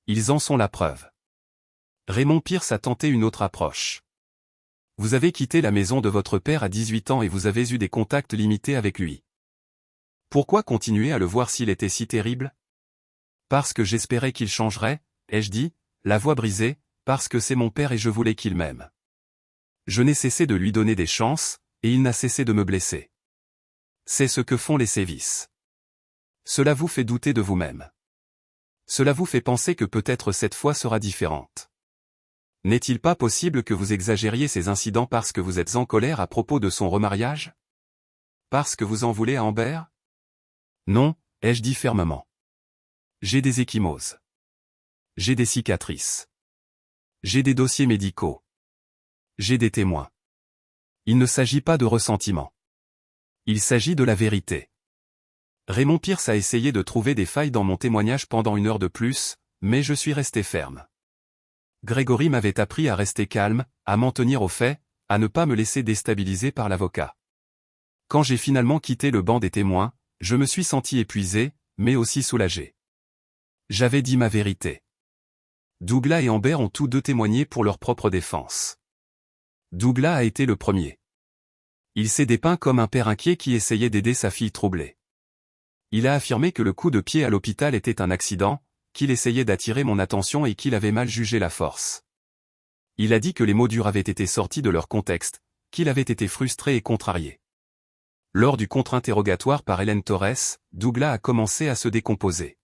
Ils en sont la preuve. Raymond Pierce a tenté une autre approche. Vous avez quitté la maison de votre père à 18 ans et vous avez eu des contacts limités avec lui. Pourquoi continuer à le voir s'il était si terrible? Parce que j'espérais qu'il changerait, ai-je dit, la voix brisée, parce que c'est mon père et je voulais qu'il m'aime. Je n'ai cessé de lui donner des chances, et il n'a cessé de me blesser. C'est ce que font les sévices. Cela vous fait douter de vous-même. Cela vous fait penser que peut-être cette fois sera différente. N'est-il pas possible que vous exagériez ces incidents parce que vous êtes en colère à propos de son remariage? Parce que vous en voulez à Amber? Non, ai-je dit fermement. J'ai des ecchymoses. J'ai des cicatrices. J'ai des dossiers médicaux. J'ai des témoins. Il ne s'agit pas de ressentiment. Il s'agit de la vérité. Raymond Pierce a essayé de trouver des failles dans mon témoignage pendant 1 heure de plus, mais je suis resté ferme. Grégory m'avait appris à rester calme, à m'en tenir aux faits, à ne pas me laisser déstabiliser par l'avocat. Quand j'ai finalement quitté le banc des témoins, je me suis senti épuisé, mais aussi soulagé. J'avais dit ma vérité. Douglas et Amber ont tous deux témoigné pour leur propre défense. Douglas a été le premier. Il s'est dépeint comme un père inquiet qui essayait d'aider sa fille troublée. Il a affirmé que le coup de pied à l'hôpital était un accident, qu'il essayait d'attirer mon attention et qu'il avait mal jugé la force. Il a dit que les mots durs avaient été sortis de leur contexte, qu'il avait été frustré et contrarié. Lors du contre-interrogatoire par Hélène Torres, Douglas a commencé à se décomposer.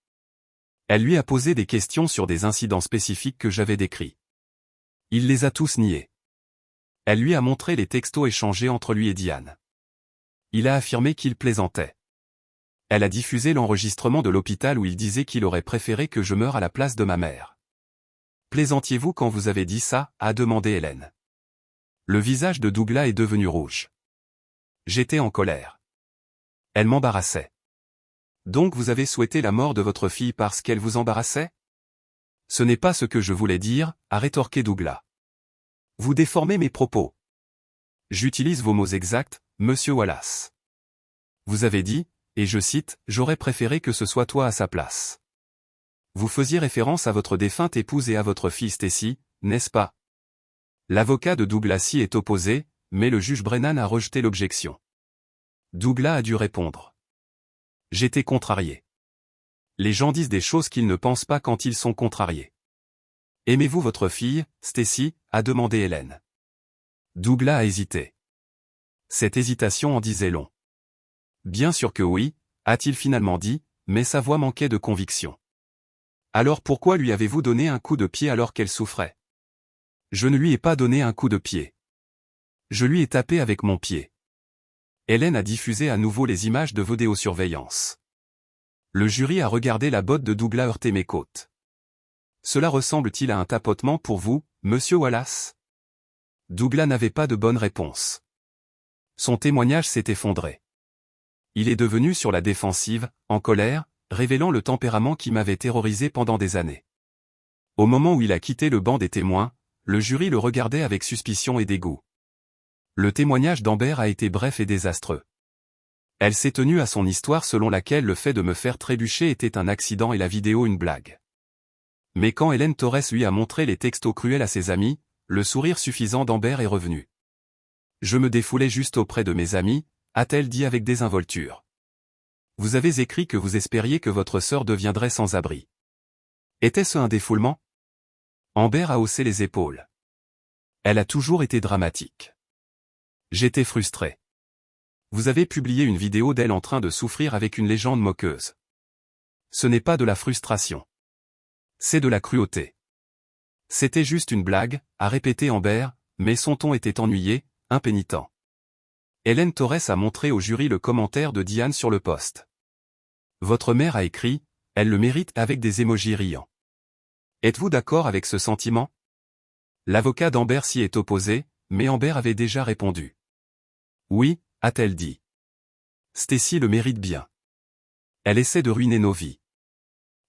Elle lui a posé des questions sur des incidents spécifiques que j'avais décrits. Il les a tous niés. Elle lui a montré les textos échangés entre lui et Diane. Il a affirmé qu'il plaisantait. Elle a diffusé l'enregistrement de l'hôpital où il disait qu'il aurait préféré que je meure à la place de ma mère. « Plaisantiez-vous quand vous avez dit ça ?» a demandé Hélène. Le visage de Douglas est devenu rouge. J'étais en colère. Elle m'embarrassait. « Donc vous avez souhaité la mort de votre fille parce qu'elle vous embarrassait ?»« Ce n'est pas ce que je voulais dire » a rétorqué Douglas. « Vous déformez mes propos. J'utilise vos mots exacts, monsieur Wallace. Vous avez dit, et je cite, « J'aurais préféré que ce soit toi à sa place. » Vous faisiez référence à votre défunte épouse et à votre fille Stacy, n'est-ce pas? L'avocat de Douglas s'y est opposé, mais le juge Brennan a rejeté l'objection. Douglas a dû répondre. J'étais contrarié. Les gens disent des choses qu'ils ne pensent pas quand ils sont contrariés. Aimez-vous votre fille, Stacy? A demandé Hélène. Douglas a hésité. Cette hésitation en disait long. Bien sûr que oui, a-t-il finalement dit, mais sa voix manquait de conviction. Alors pourquoi lui avez-vous donné un coup de pied alors qu'elle souffrait? Je ne lui ai pas donné un coup de pied. Je lui ai tapé avec mon pied. Hélène a diffusé à nouveau les images de vidéosurveillance. Le jury a regardé la botte de Douglas heurter mes côtes. Cela ressemble-t-il à un tapotement pour vous, monsieur Wallace? Douglas n'avait pas de bonne réponse. Son témoignage s'est effondré. Il est devenu sur la défensive, en colère, révélant le tempérament qui m'avait terrorisé pendant des années. Au moment où il a quitté le banc des témoins, le jury le regardait avec suspicion et dégoût. Le témoignage d'Amber a été bref et désastreux. Elle s'est tenue à son histoire selon laquelle le fait de me faire trébucher était un accident et la vidéo une blague. Mais quand Hélène Torres lui a montré les textos cruels à ses amis, le sourire suffisant d'Amber est revenu. Je me défoulais juste auprès de mes amis, a-t-elle dit avec désinvolture. Vous avez écrit que vous espériez que votre sœur deviendrait sans abri. Était-ce un défoulement? Amber a haussé les épaules. Elle a toujours été dramatique. J'étais frustré. Vous avez publié une vidéo d'elle en train de souffrir avec une légende moqueuse. Ce n'est pas de la frustration. C'est de la cruauté. C'était juste une blague, a répété Amber, mais son ton était ennuyé, impénitent. Hélène Torres a montré au jury le commentaire de Diane sur le post. Votre mère a écrit, elle le mérite avec des émojis riants. Êtes-vous d'accord avec ce sentiment? L'avocat d'Amber s'y est opposé, mais Amber avait déjà répondu. Oui, a-t-elle dit. Stacy le mérite bien. Elle essaie de ruiner nos vies.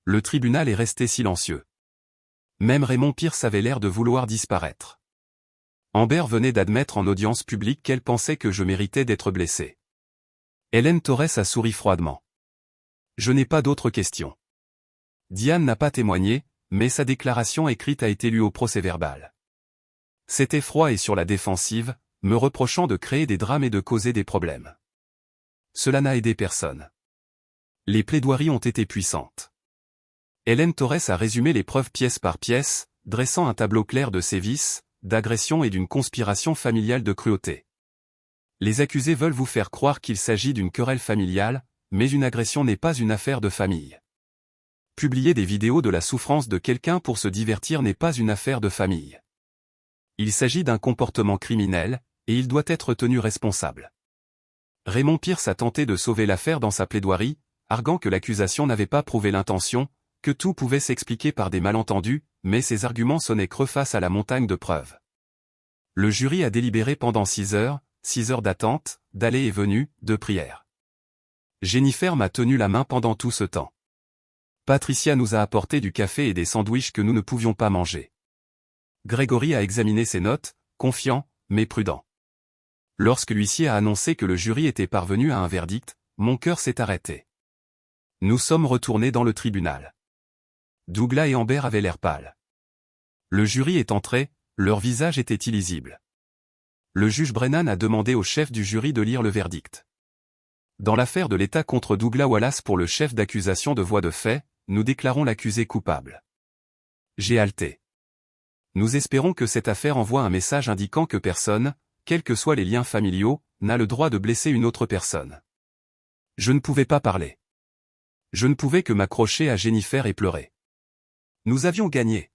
Le tribunal est resté silencieux. Même Raymond Pierce avait l'air de vouloir disparaître. Amber venait d'admettre en audience publique qu'elle pensait que je méritais d'être blessé. Hélène Torres a souri froidement. Je n'ai pas d'autres questions. Diane n'a pas témoigné, mais sa déclaration écrite a été lue au procès-verbal. C'était froid et sur la défensive, me reprochant de créer des drames et de causer des problèmes. Cela n'a aidé personne. Les plaidoiries ont été puissantes. Hélène Torres a résumé les preuves pièce par pièce, dressant un tableau clair de sévices, d'agression et d'une conspiration familiale de cruauté. Les accusés veulent vous faire croire qu'il s'agit d'une querelle familiale, mais une agression n'est pas une affaire de famille. Publier des vidéos de la souffrance de quelqu'un pour se divertir n'est pas une affaire de famille. Il s'agit d'un comportement criminel, et il doit être tenu responsable. Raymond Pierce a tenté de sauver l'affaire dans sa plaidoirie, arguant que l'accusation n'avait pas prouvé l'intention, que tout pouvait s'expliquer par des malentendus, mais ses arguments sonnaient creux face à la montagne de preuves. Le jury a délibéré pendant 6 heures d'attente, d'allées et venues, de prières. Jennifer m'a tenu la main pendant tout ce temps. Patricia nous a apporté du café et des sandwichs que nous ne pouvions pas manger. Grégory a examiné ses notes, confiant, mais prudent. Lorsque l'huissier a annoncé que le jury était parvenu à un verdict, mon cœur s'est arrêté. Nous sommes retournés dans le tribunal. Douglas et Amber avaient l'air pâles. Le jury est entré, leur visage était illisible. Le juge Brennan a demandé au chef du jury de lire le verdict. Dans l'affaire de l'État contre Douglas Wallace pour le chef d'accusation de voie de fait, nous déclarons l'accusé coupable. J'ai halté. Nous espérons que cette affaire envoie un message indiquant que personne, quels que soient les liens familiaux, n'a le droit de blesser une autre personne. Je ne pouvais pas parler. Je ne pouvais que m'accrocher à Jennifer et pleurer. Nous avions gagné.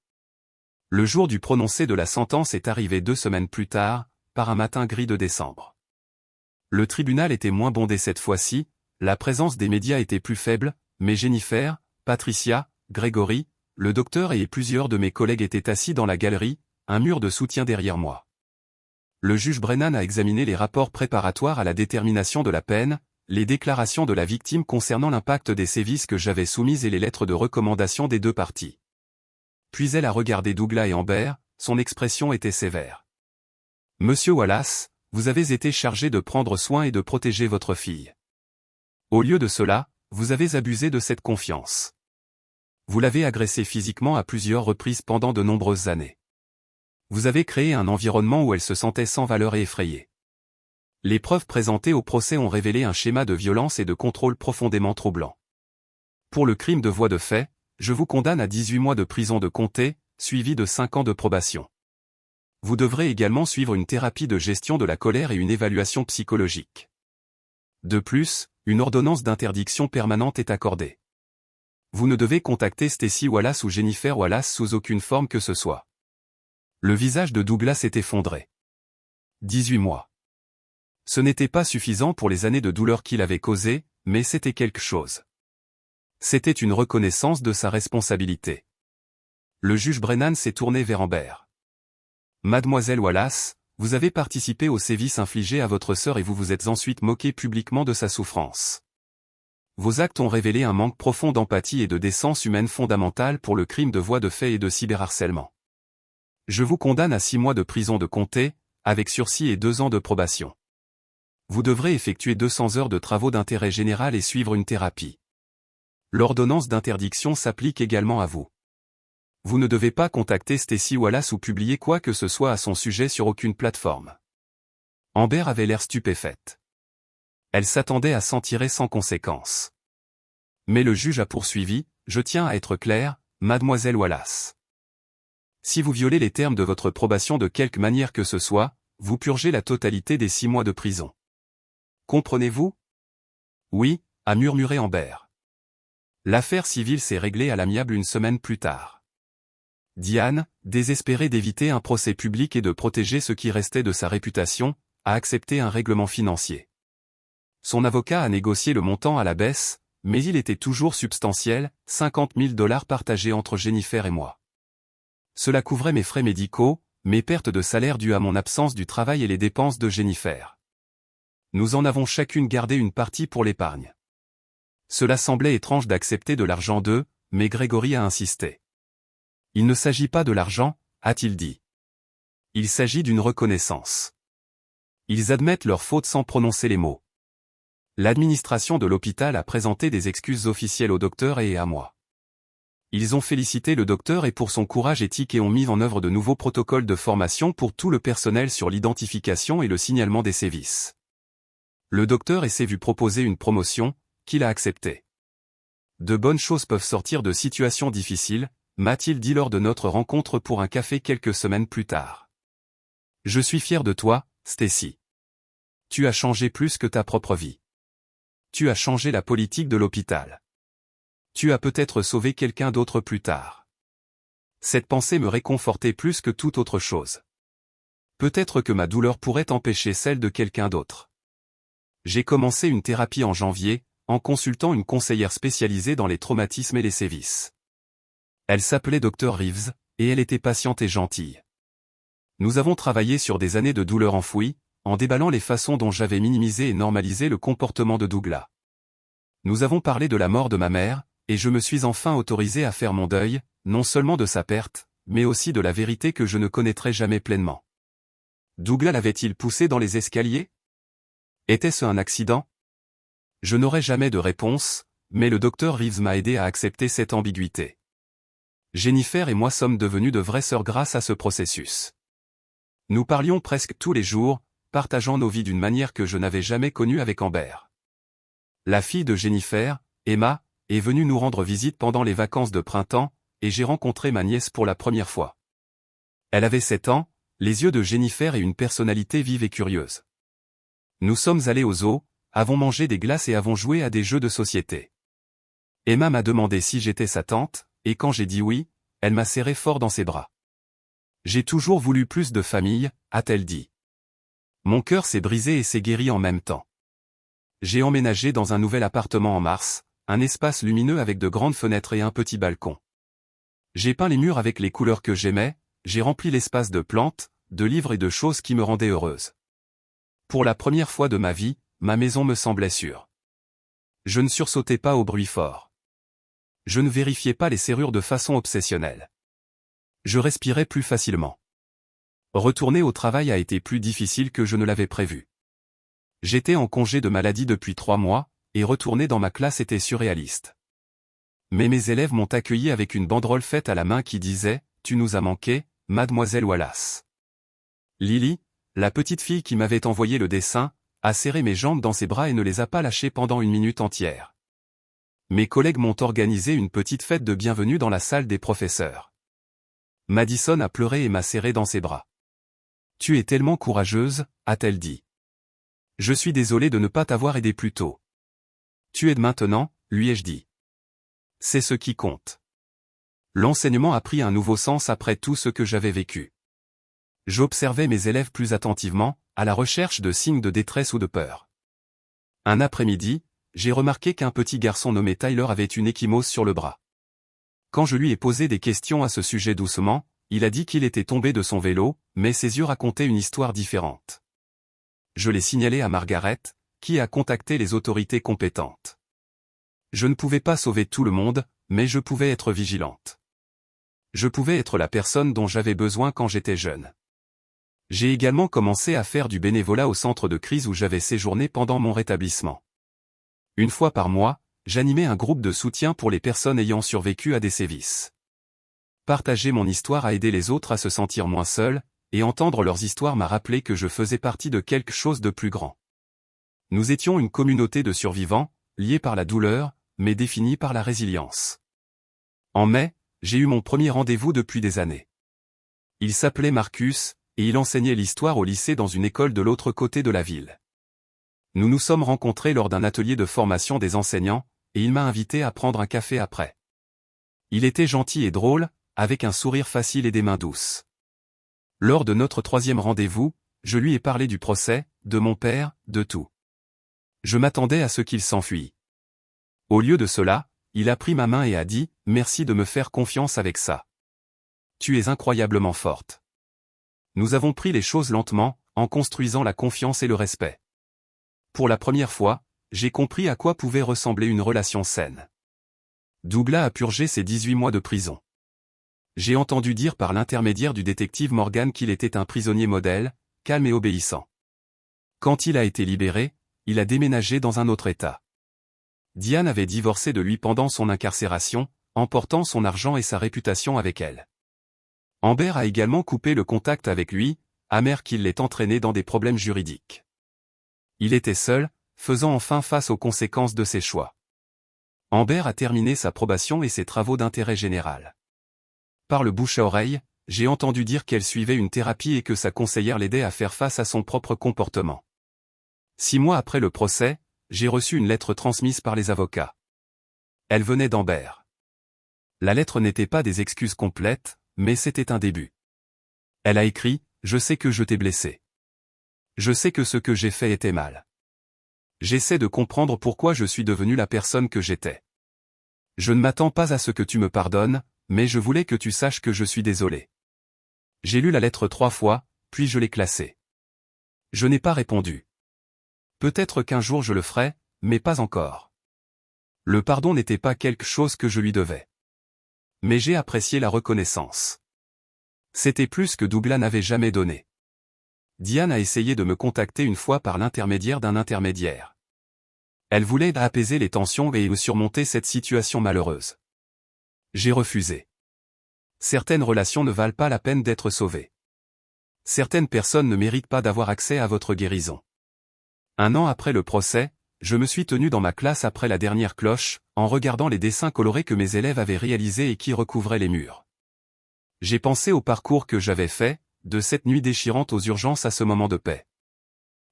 Le jour du prononcé de la sentence est arrivé 2 semaines plus tard, par un matin gris de décembre. Le tribunal était moins bondé cette fois-ci, la présence des médias était plus faible, mais Jennifer, Patricia, Grégory, le docteur et plusieurs de mes collègues étaient assis dans la galerie, un mur de soutien derrière moi. Le juge Brennan a examiné les rapports préparatoires à la détermination de la peine, les déclarations de la victime concernant l'impact des sévices que j'avais soumises et les lettres de recommandation des 2 parties. Puis elle a regardé Douglas et Amber, son expression était sévère. Monsieur Wallace, vous avez été chargé de prendre soin et de protéger votre fille. Au lieu de cela, vous avez abusé de cette confiance. Vous l'avez agressée physiquement à plusieurs reprises pendant de nombreuses années. Vous avez créé un environnement où elle se sentait sans valeur et effrayée. Les preuves présentées au procès ont révélé un schéma de violence et de contrôle profondément troublant. Pour le crime de voie de fait, je vous condamne à 18 mois de prison de comté, suivi de 5 ans de probation. Vous devrez également suivre une thérapie de gestion de la colère et une évaluation psychologique. De plus, une ordonnance d'interdiction permanente est accordée. Vous ne devez contacter Stacy Wallace ou Jennifer Wallace sous aucune forme que ce soit. Le visage de Douglas s'est effondré. 18 mois. Ce n'était pas suffisant pour les années de douleur qu'il avait causées, mais c'était quelque chose. C'était une reconnaissance de sa responsabilité. Le juge Brennan s'est tourné vers Amber. Mademoiselle Wallace, vous avez participé aux sévices infligés à votre sœur et vous vous êtes ensuite moqué publiquement de sa souffrance. Vos actes ont révélé un manque profond d'empathie et de décence humaine fondamentale pour le crime de voies de fait et de cyberharcèlement. Je vous condamne à 6 mois de prison de compter, avec sursis et 2 ans de probation. Vous devrez effectuer 200 heures de travaux d'intérêt général et suivre une thérapie. L'ordonnance d'interdiction s'applique également à vous. Vous ne devez pas contacter Stacy Wallace ou publier quoi que ce soit à son sujet sur aucune plateforme. Amber avait l'air stupéfaite. Elle s'attendait à s'en tirer sans conséquence. Mais le juge a poursuivi, « Je tiens à être clair, mademoiselle Wallace. Si vous violez les termes de votre probation de quelque manière que ce soit, vous purgez la totalité des 6 mois de prison. Comprenez-vous ? » Oui, a murmuré Amber. L'affaire civile s'est réglée à l'amiable une semaine plus tard. Diane, désespérée d'éviter un procès public et de protéger ce qui restait de sa réputation, a accepté un règlement financier. Son avocat a négocié le montant à la baisse, mais il était toujours substantiel, 50 000 $ partagés entre Jennifer et moi. Cela couvrait mes frais médicaux, mes pertes de salaire dues à mon absence du travail et les dépenses de Jennifer. Nous en avons chacune gardé une partie pour l'épargne. Cela semblait étrange d'accepter de l'argent d'eux, mais Grégory a insisté. Il ne s'agit pas de l'argent, a-t-il dit. Il s'agit d'une reconnaissance. Ils admettent leur faute sans prononcer les mots. L'administration de l'hôpital a présenté des excuses officielles au docteur et à moi. Ils ont félicité le docteur et pour son courage éthique et ont mis en œuvre de nouveaux protocoles de formation pour tout le personnel sur l'identification et le signalement des sévices. Le docteur s'est vu proposer une promotion, qu'il a acceptée. De bonnes choses peuvent sortir de situations difficiles, m'a-t-il dit lors de notre rencontre pour un café quelques semaines plus tard. Je suis fier de toi, Stacy. Tu as changé plus que ta propre vie. Tu as changé la politique de l'hôpital. Tu as peut-être sauvé quelqu'un d'autre plus tard. Cette pensée me réconfortait plus que toute autre chose. Peut-être que ma douleur pourrait empêcher celle de quelqu'un d'autre. J'ai commencé une thérapie en janvier, en consultant une conseillère spécialisée dans les traumatismes et les sévices. Elle s'appelait Dr Reeves, et elle était patiente et gentille. Nous avons travaillé sur des années de douleur enfouie, en déballant les façons dont j'avais minimisé et normalisé le comportement de Douglas. Nous avons parlé de la mort de ma mère, et je me suis enfin autorisé à faire mon deuil, non seulement de sa perte, mais aussi de la vérité que je ne connaîtrai jamais pleinement. Douglas l'avait-il poussé dans les escaliers? Était-ce un accident? Je n'aurai jamais de réponse, mais le docteur Reeves m'a aidé à accepter cette ambiguïté. Jennifer et moi sommes devenus de vraies sœurs grâce à ce processus. Nous parlions presque tous les jours, partageant nos vies d'une manière que je n'avais jamais connue avec Amber. La fille de Jennifer, Emma, est venue nous rendre visite pendant les vacances de printemps, et j'ai rencontré ma nièce pour la première fois. Elle avait 7 ans, les yeux de Jennifer et une personnalité vive et curieuse. Nous sommes allés au zoo, avons mangé des glaces et avons joué à des jeux de société. Emma m'a demandé si j'étais sa tante, et quand j'ai dit oui, elle m'a serré fort dans ses bras. J'ai toujours voulu plus de famille, a-t-elle dit. Mon cœur s'est brisé et s'est guéri en même temps. J'ai emménagé dans un nouvel appartement en mars, un espace lumineux avec de grandes fenêtres et un petit balcon. J'ai peint les murs avec les couleurs que j'aimais, j'ai rempli l'espace de plantes, de livres et de choses qui me rendaient heureuse. Pour la première fois de ma vie, ma maison me semblait sûre. Je ne sursautais pas au bruit fort. Je ne vérifiais pas les serrures de façon obsessionnelle. Je respirais plus facilement. Retourner au travail a été plus difficile que je ne l'avais prévu. J'étais en congé de maladie depuis 3 mois, et retourner dans ma classe était surréaliste. Mais mes élèves m'ont accueilli avec une banderole faite à la main qui disait « Tu nous as manqué, mademoiselle Wallace ». Lily, la petite fille qui m'avait envoyé le dessin, a serré mes jambes dans ses bras et ne les a pas lâchées pendant 1 minute entière. Mes collègues m'ont organisé une petite fête de bienvenue dans la salle des professeurs. Madison a pleuré et m'a serré dans ses bras. « Tu es tellement courageuse », a-t-elle dit. « Je suis désolé de ne pas t'avoir aidé plus tôt. »« Tu aides maintenant », lui ai-je dit. « C'est ce qui compte. » L'enseignement a pris un nouveau sens après tout ce que j'avais vécu. J'observais mes élèves plus attentivement, à la recherche de signes de détresse ou de peur. Un après-midi, j'ai remarqué qu'un petit garçon nommé Tyler avait une ecchymose sur le bras. Quand je lui ai posé des questions à ce sujet doucement, il a dit qu'il était tombé de son vélo, mais ses yeux racontaient une histoire différente. Je l'ai signalé à Margaret, qui a contacté les autorités compétentes. Je ne pouvais pas sauver tout le monde, mais je pouvais être vigilante. Je pouvais être la personne dont j'avais besoin quand j'étais jeune. J'ai également commencé à faire du bénévolat au centre de crise où j'avais séjourné pendant mon rétablissement. Une fois par mois, j'animais un groupe de soutien pour les personnes ayant survécu à des sévices. Partager mon histoire a aidé les autres à se sentir moins seuls, et entendre leurs histoires m'a rappelé que je faisais partie de quelque chose de plus grand. Nous étions une communauté de survivants, liés par la douleur, mais définis par la résilience. En mai, j'ai eu mon premier rendez-vous depuis des années. Il s'appelait Marcus, et il enseignait l'histoire au lycée dans une école de l'autre côté de la ville. Nous nous sommes rencontrés lors d'un atelier de formation des enseignants, et il m'a invité à prendre un café après. Il était gentil et drôle, avec un sourire facile et des mains douces. Lors de notre 3e rendez-vous, je lui ai parlé du procès, de mon père, de tout. Je m'attendais à ce qu'il s'enfuit. Au lieu de cela, il a pris ma main et a dit « Merci de me faire confiance avec ça. Tu es incroyablement forte. » Nous avons pris les choses lentement, en construisant la confiance et le respect. Pour la première fois, j'ai compris à quoi pouvait ressembler une relation saine. Douglas a purgé ses 18 mois de prison. J'ai entendu dire par l'intermédiaire du détective Morgan qu'il était un prisonnier modèle, calme et obéissant. Quand il a été libéré, il a déménagé dans un autre État. Diane avait divorcé de lui pendant son incarcération, emportant son argent et sa réputation avec elle. Amber a également coupé le contact avec lui, amer qu'il l'ait entraîné dans des problèmes juridiques. Il était seul, faisant enfin face aux conséquences de ses choix. Amber a terminé sa probation et ses travaux d'intérêt général. Par le bouche à oreille, j'ai entendu dire qu'elle suivait une thérapie et que sa conseillère l'aidait à faire face à son propre comportement. 6 mois après le procès, j'ai reçu une lettre transmise par les avocats. Elle venait d'Amber. La lettre n'était pas des excuses complètes, mais c'était un début. Elle a écrit « Je sais que je t'ai blessé. Je sais que ce que j'ai fait était mal. J'essaie de comprendre pourquoi je suis devenu la personne que j'étais. Je ne m'attends pas à ce que tu me pardonnes, mais je voulais que tu saches que je suis désolé. » J'ai lu la lettre 3 fois, puis je l'ai classée. Je n'ai pas répondu. Peut-être qu'un jour je le ferai, mais pas encore. Le pardon n'était pas quelque chose que je lui devais. Mais j'ai apprécié la reconnaissance. C'était plus que Douglas n'avait jamais donné. Diane a essayé de me contacter une fois par l'intermédiaire d'un intermédiaire. Elle voulait apaiser les tensions et surmonter cette situation malheureuse. J'ai refusé. Certaines relations ne valent pas la peine d'être sauvées. Certaines personnes ne méritent pas d'avoir accès à votre guérison. 1 an après le procès, je me suis tenu dans ma classe après la dernière cloche, en regardant les dessins colorés que mes élèves avaient réalisés et qui recouvraient les murs. J'ai pensé au parcours que j'avais fait, de cette nuit déchirante aux urgences à ce moment de paix.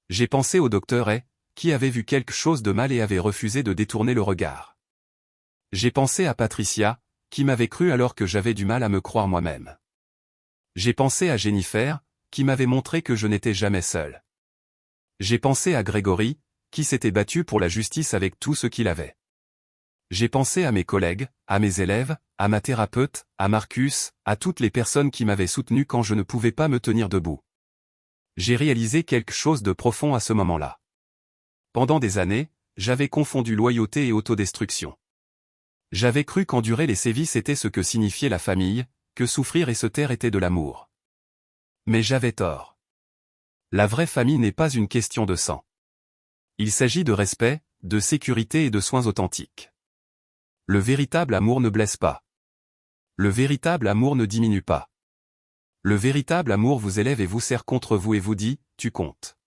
J'ai pensé au docteur A, qui avait vu quelque chose de mal et avait refusé de détourner le regard. J'ai pensé à Patricia, qui m'avait cru alors que j'avais du mal à me croire moi-même. J'ai pensé à Jennifer, qui m'avait montré que je n'étais jamais seul. J'ai pensé à Grégory, qui s'était battu pour la justice avec tout ce qu'il avait. J'ai pensé à mes collègues, à mes élèves, à ma thérapeute, à Marcus, à toutes les personnes qui m'avaient soutenu quand je ne pouvais pas me tenir debout. J'ai réalisé quelque chose de profond à ce moment-là. Pendant des années, j'avais confondu loyauté et autodestruction. J'avais cru qu'endurer les sévices était ce que signifiait la famille, que souffrir et se taire était de l'amour. Mais j'avais tort. La vraie famille n'est pas une question de sang. Il s'agit de respect, de sécurité et de soins authentiques. Le véritable amour ne blesse pas. Le véritable amour ne diminue pas. Le véritable amour vous élève et vous serre contre vous et vous dit « tu comptes ».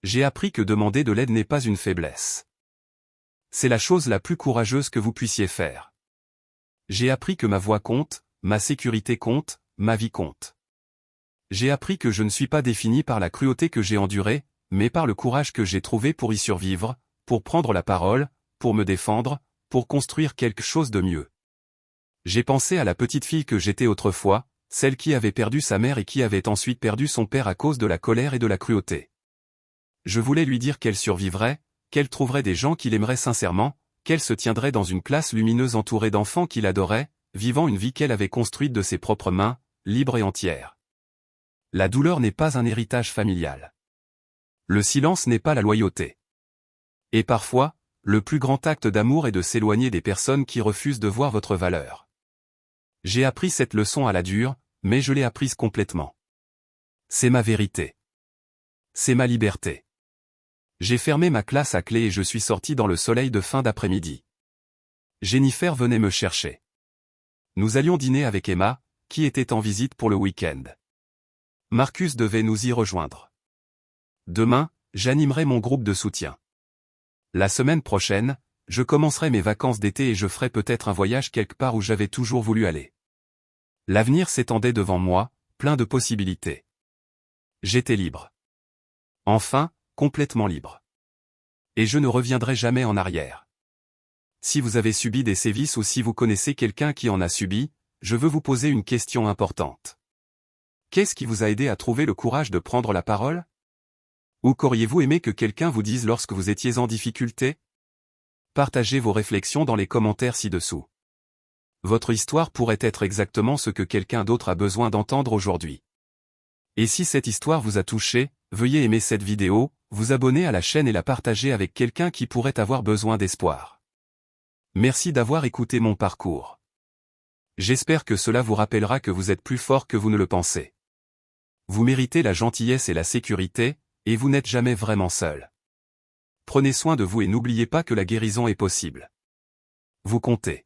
J'ai appris que demander de l'aide n'est pas une faiblesse. C'est la chose la plus courageuse que vous puissiez faire. J'ai appris que ma voix compte, ma sécurité compte, ma vie compte. J'ai appris que je ne suis pas défini par la cruauté que j'ai endurée, mais par le courage que j'ai trouvé pour y survivre, pour prendre la parole, pour me défendre, pour construire quelque chose de mieux. J'ai pensé à la petite fille que j'étais autrefois, celle qui avait perdu sa mère et qui avait ensuite perdu son père à cause de la colère et de la cruauté. Je voulais lui dire qu'elle survivrait, qu'elle trouverait des gens qui l'aimeraient sincèrement, qu'elle se tiendrait dans une classe lumineuse entourée d'enfants qui l'adoraient, vivant une vie qu'elle avait construite de ses propres mains, libre et entière. La douleur n'est pas un héritage familial. Le silence n'est pas la loyauté. Et parfois, Le plus grand acte d'amour est de s'éloigner des personnes qui refusent de voir votre valeur. J'ai appris cette leçon à la dure, mais je l'ai apprise complètement. C'est ma vérité. C'est ma liberté. J'ai fermé ma classe à clé et je suis sorti dans le soleil de fin d'après-midi. Jennifer venait me chercher. Nous allions dîner avec Emma, qui était en visite pour le week-end. Marcus devait nous y rejoindre. Demain, j'animerai mon groupe de soutien. La semaine prochaine, je commencerai mes vacances d'été et je ferai peut-être un voyage quelque part où j'avais toujours voulu aller. L'avenir s'étendait devant moi, plein de possibilités. J'étais libre. Enfin, complètement libre. Et je ne reviendrai jamais en arrière. Si vous avez subi des sévices ou si vous connaissez quelqu'un qui en a subi, je veux vous poser une question importante. Qu'est-ce qui vous a aidé à trouver le courage de prendre la parole? Ou qu'auriez-vous aimé que quelqu'un vous dise lorsque vous étiez en difficulté? Partagez vos réflexions dans les commentaires ci-dessous. Votre histoire pourrait être exactement ce que quelqu'un d'autre a besoin d'entendre aujourd'hui. Et si cette histoire vous a touché, veuillez aimer cette vidéo, vous abonner à la chaîne et la partager avec quelqu'un qui pourrait avoir besoin d'espoir. Merci d'avoir écouté mon parcours. J'espère que cela vous rappellera que vous êtes plus fort que vous ne le pensez. Vous méritez la gentillesse et la sécurité, et vous n'êtes jamais vraiment seul. Prenez soin de vous et n'oubliez pas que la guérison est possible. Vous comptez.